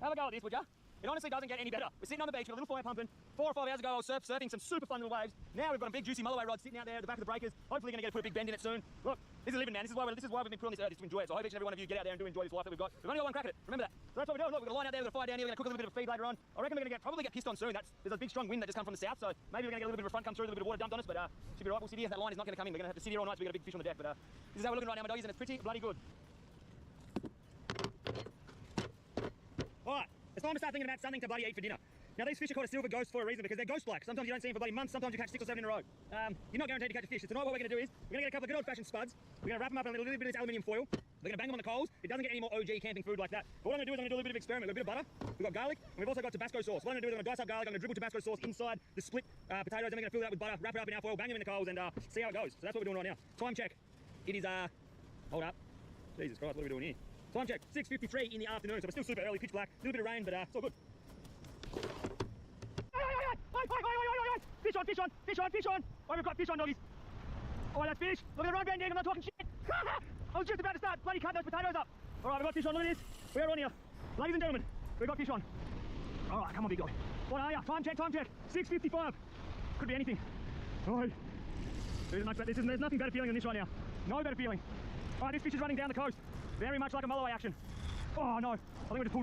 Have a go at this, would ya? It honestly doesn't get any better. We're sitting on the beach with a little fire pumping. 4 or 5 hours ago I was surfing some super fun little waves. Now we've got a big juicy Mulloway rod sitting out there at the back of the breakers. Hopefully going to put a big bend in it soon. Look, this is living, man. This is why we've been put on this earth, is to enjoy it. So I hope each and every one of you get out there and do enjoy this life that we've got. We've only got one crack at it. Remember that. So that's what we're doing. Look, we've got a line out there, we've got a fire down here, we're going to cook a little bit of feed later on. I reckon we're going to probably get pissed on soon. There's a big strong wind that just comes from the south, so maybe we're going to get a little bit of a front come through, a little bit of water dumped on us, but should be right. We'll sit here. That line is not going to come in. We're going to have to sit here all night so we've got a big fish on the deck. But this is how we're looking right now, my doggies, and it's pretty bloody good. Alright, it's time to start thinking about something to bloody eat for dinner. Now these fish are called a silver ghost for a reason because they're ghost-like. Sometimes you don't see them for bloody months, sometimes you catch 6 or 7 in a row. You're not guaranteed to catch a fish. So tonight what we're going to do is, we're going to get a couple of good old-fashioned spuds. We're going to wrap them up in a little bit of this aluminium foil. We're going to bang them on the coals. It doesn't get any more OG camping food like that. But what I'm going to do is I'm going to do a little bit of experiment. We've got a bit of butter, we've got garlic, and we've also got Tabasco sauce. What I'm going to do is I'm going to dice up garlic, I'm going to dribble Tabasco sauce inside the split potatoes, and we're going to fill that with butter, wrap it up in our foil, bang them in the coals, and see how it goes. So that's what we're doing right now. Time check. It is, hold up. Jesus Christ, what are we doing here? Time check, 6:53 in the afternoon, so we're still super early, pitch black, a little bit of rain, but it's all good. Fish on, fish on, fish on, fish on. Oh, we've got fish on, doggies. Oh, that's fish. Look at the rod bending, I'm not talking shit. I was just about to start bloody cutting those potatoes up. All right, we've got fish on, look at this. We are on here. Ladies and gentlemen, we've got fish on. All right, come on, big guy. What are you? Time check, 6:55. Could be anything. Oh, there's nothing better feeling than this right now. No better feeling. All right, this fish is running down the coast. Very much like a Mulloway action. Oh, no. I think we just pulled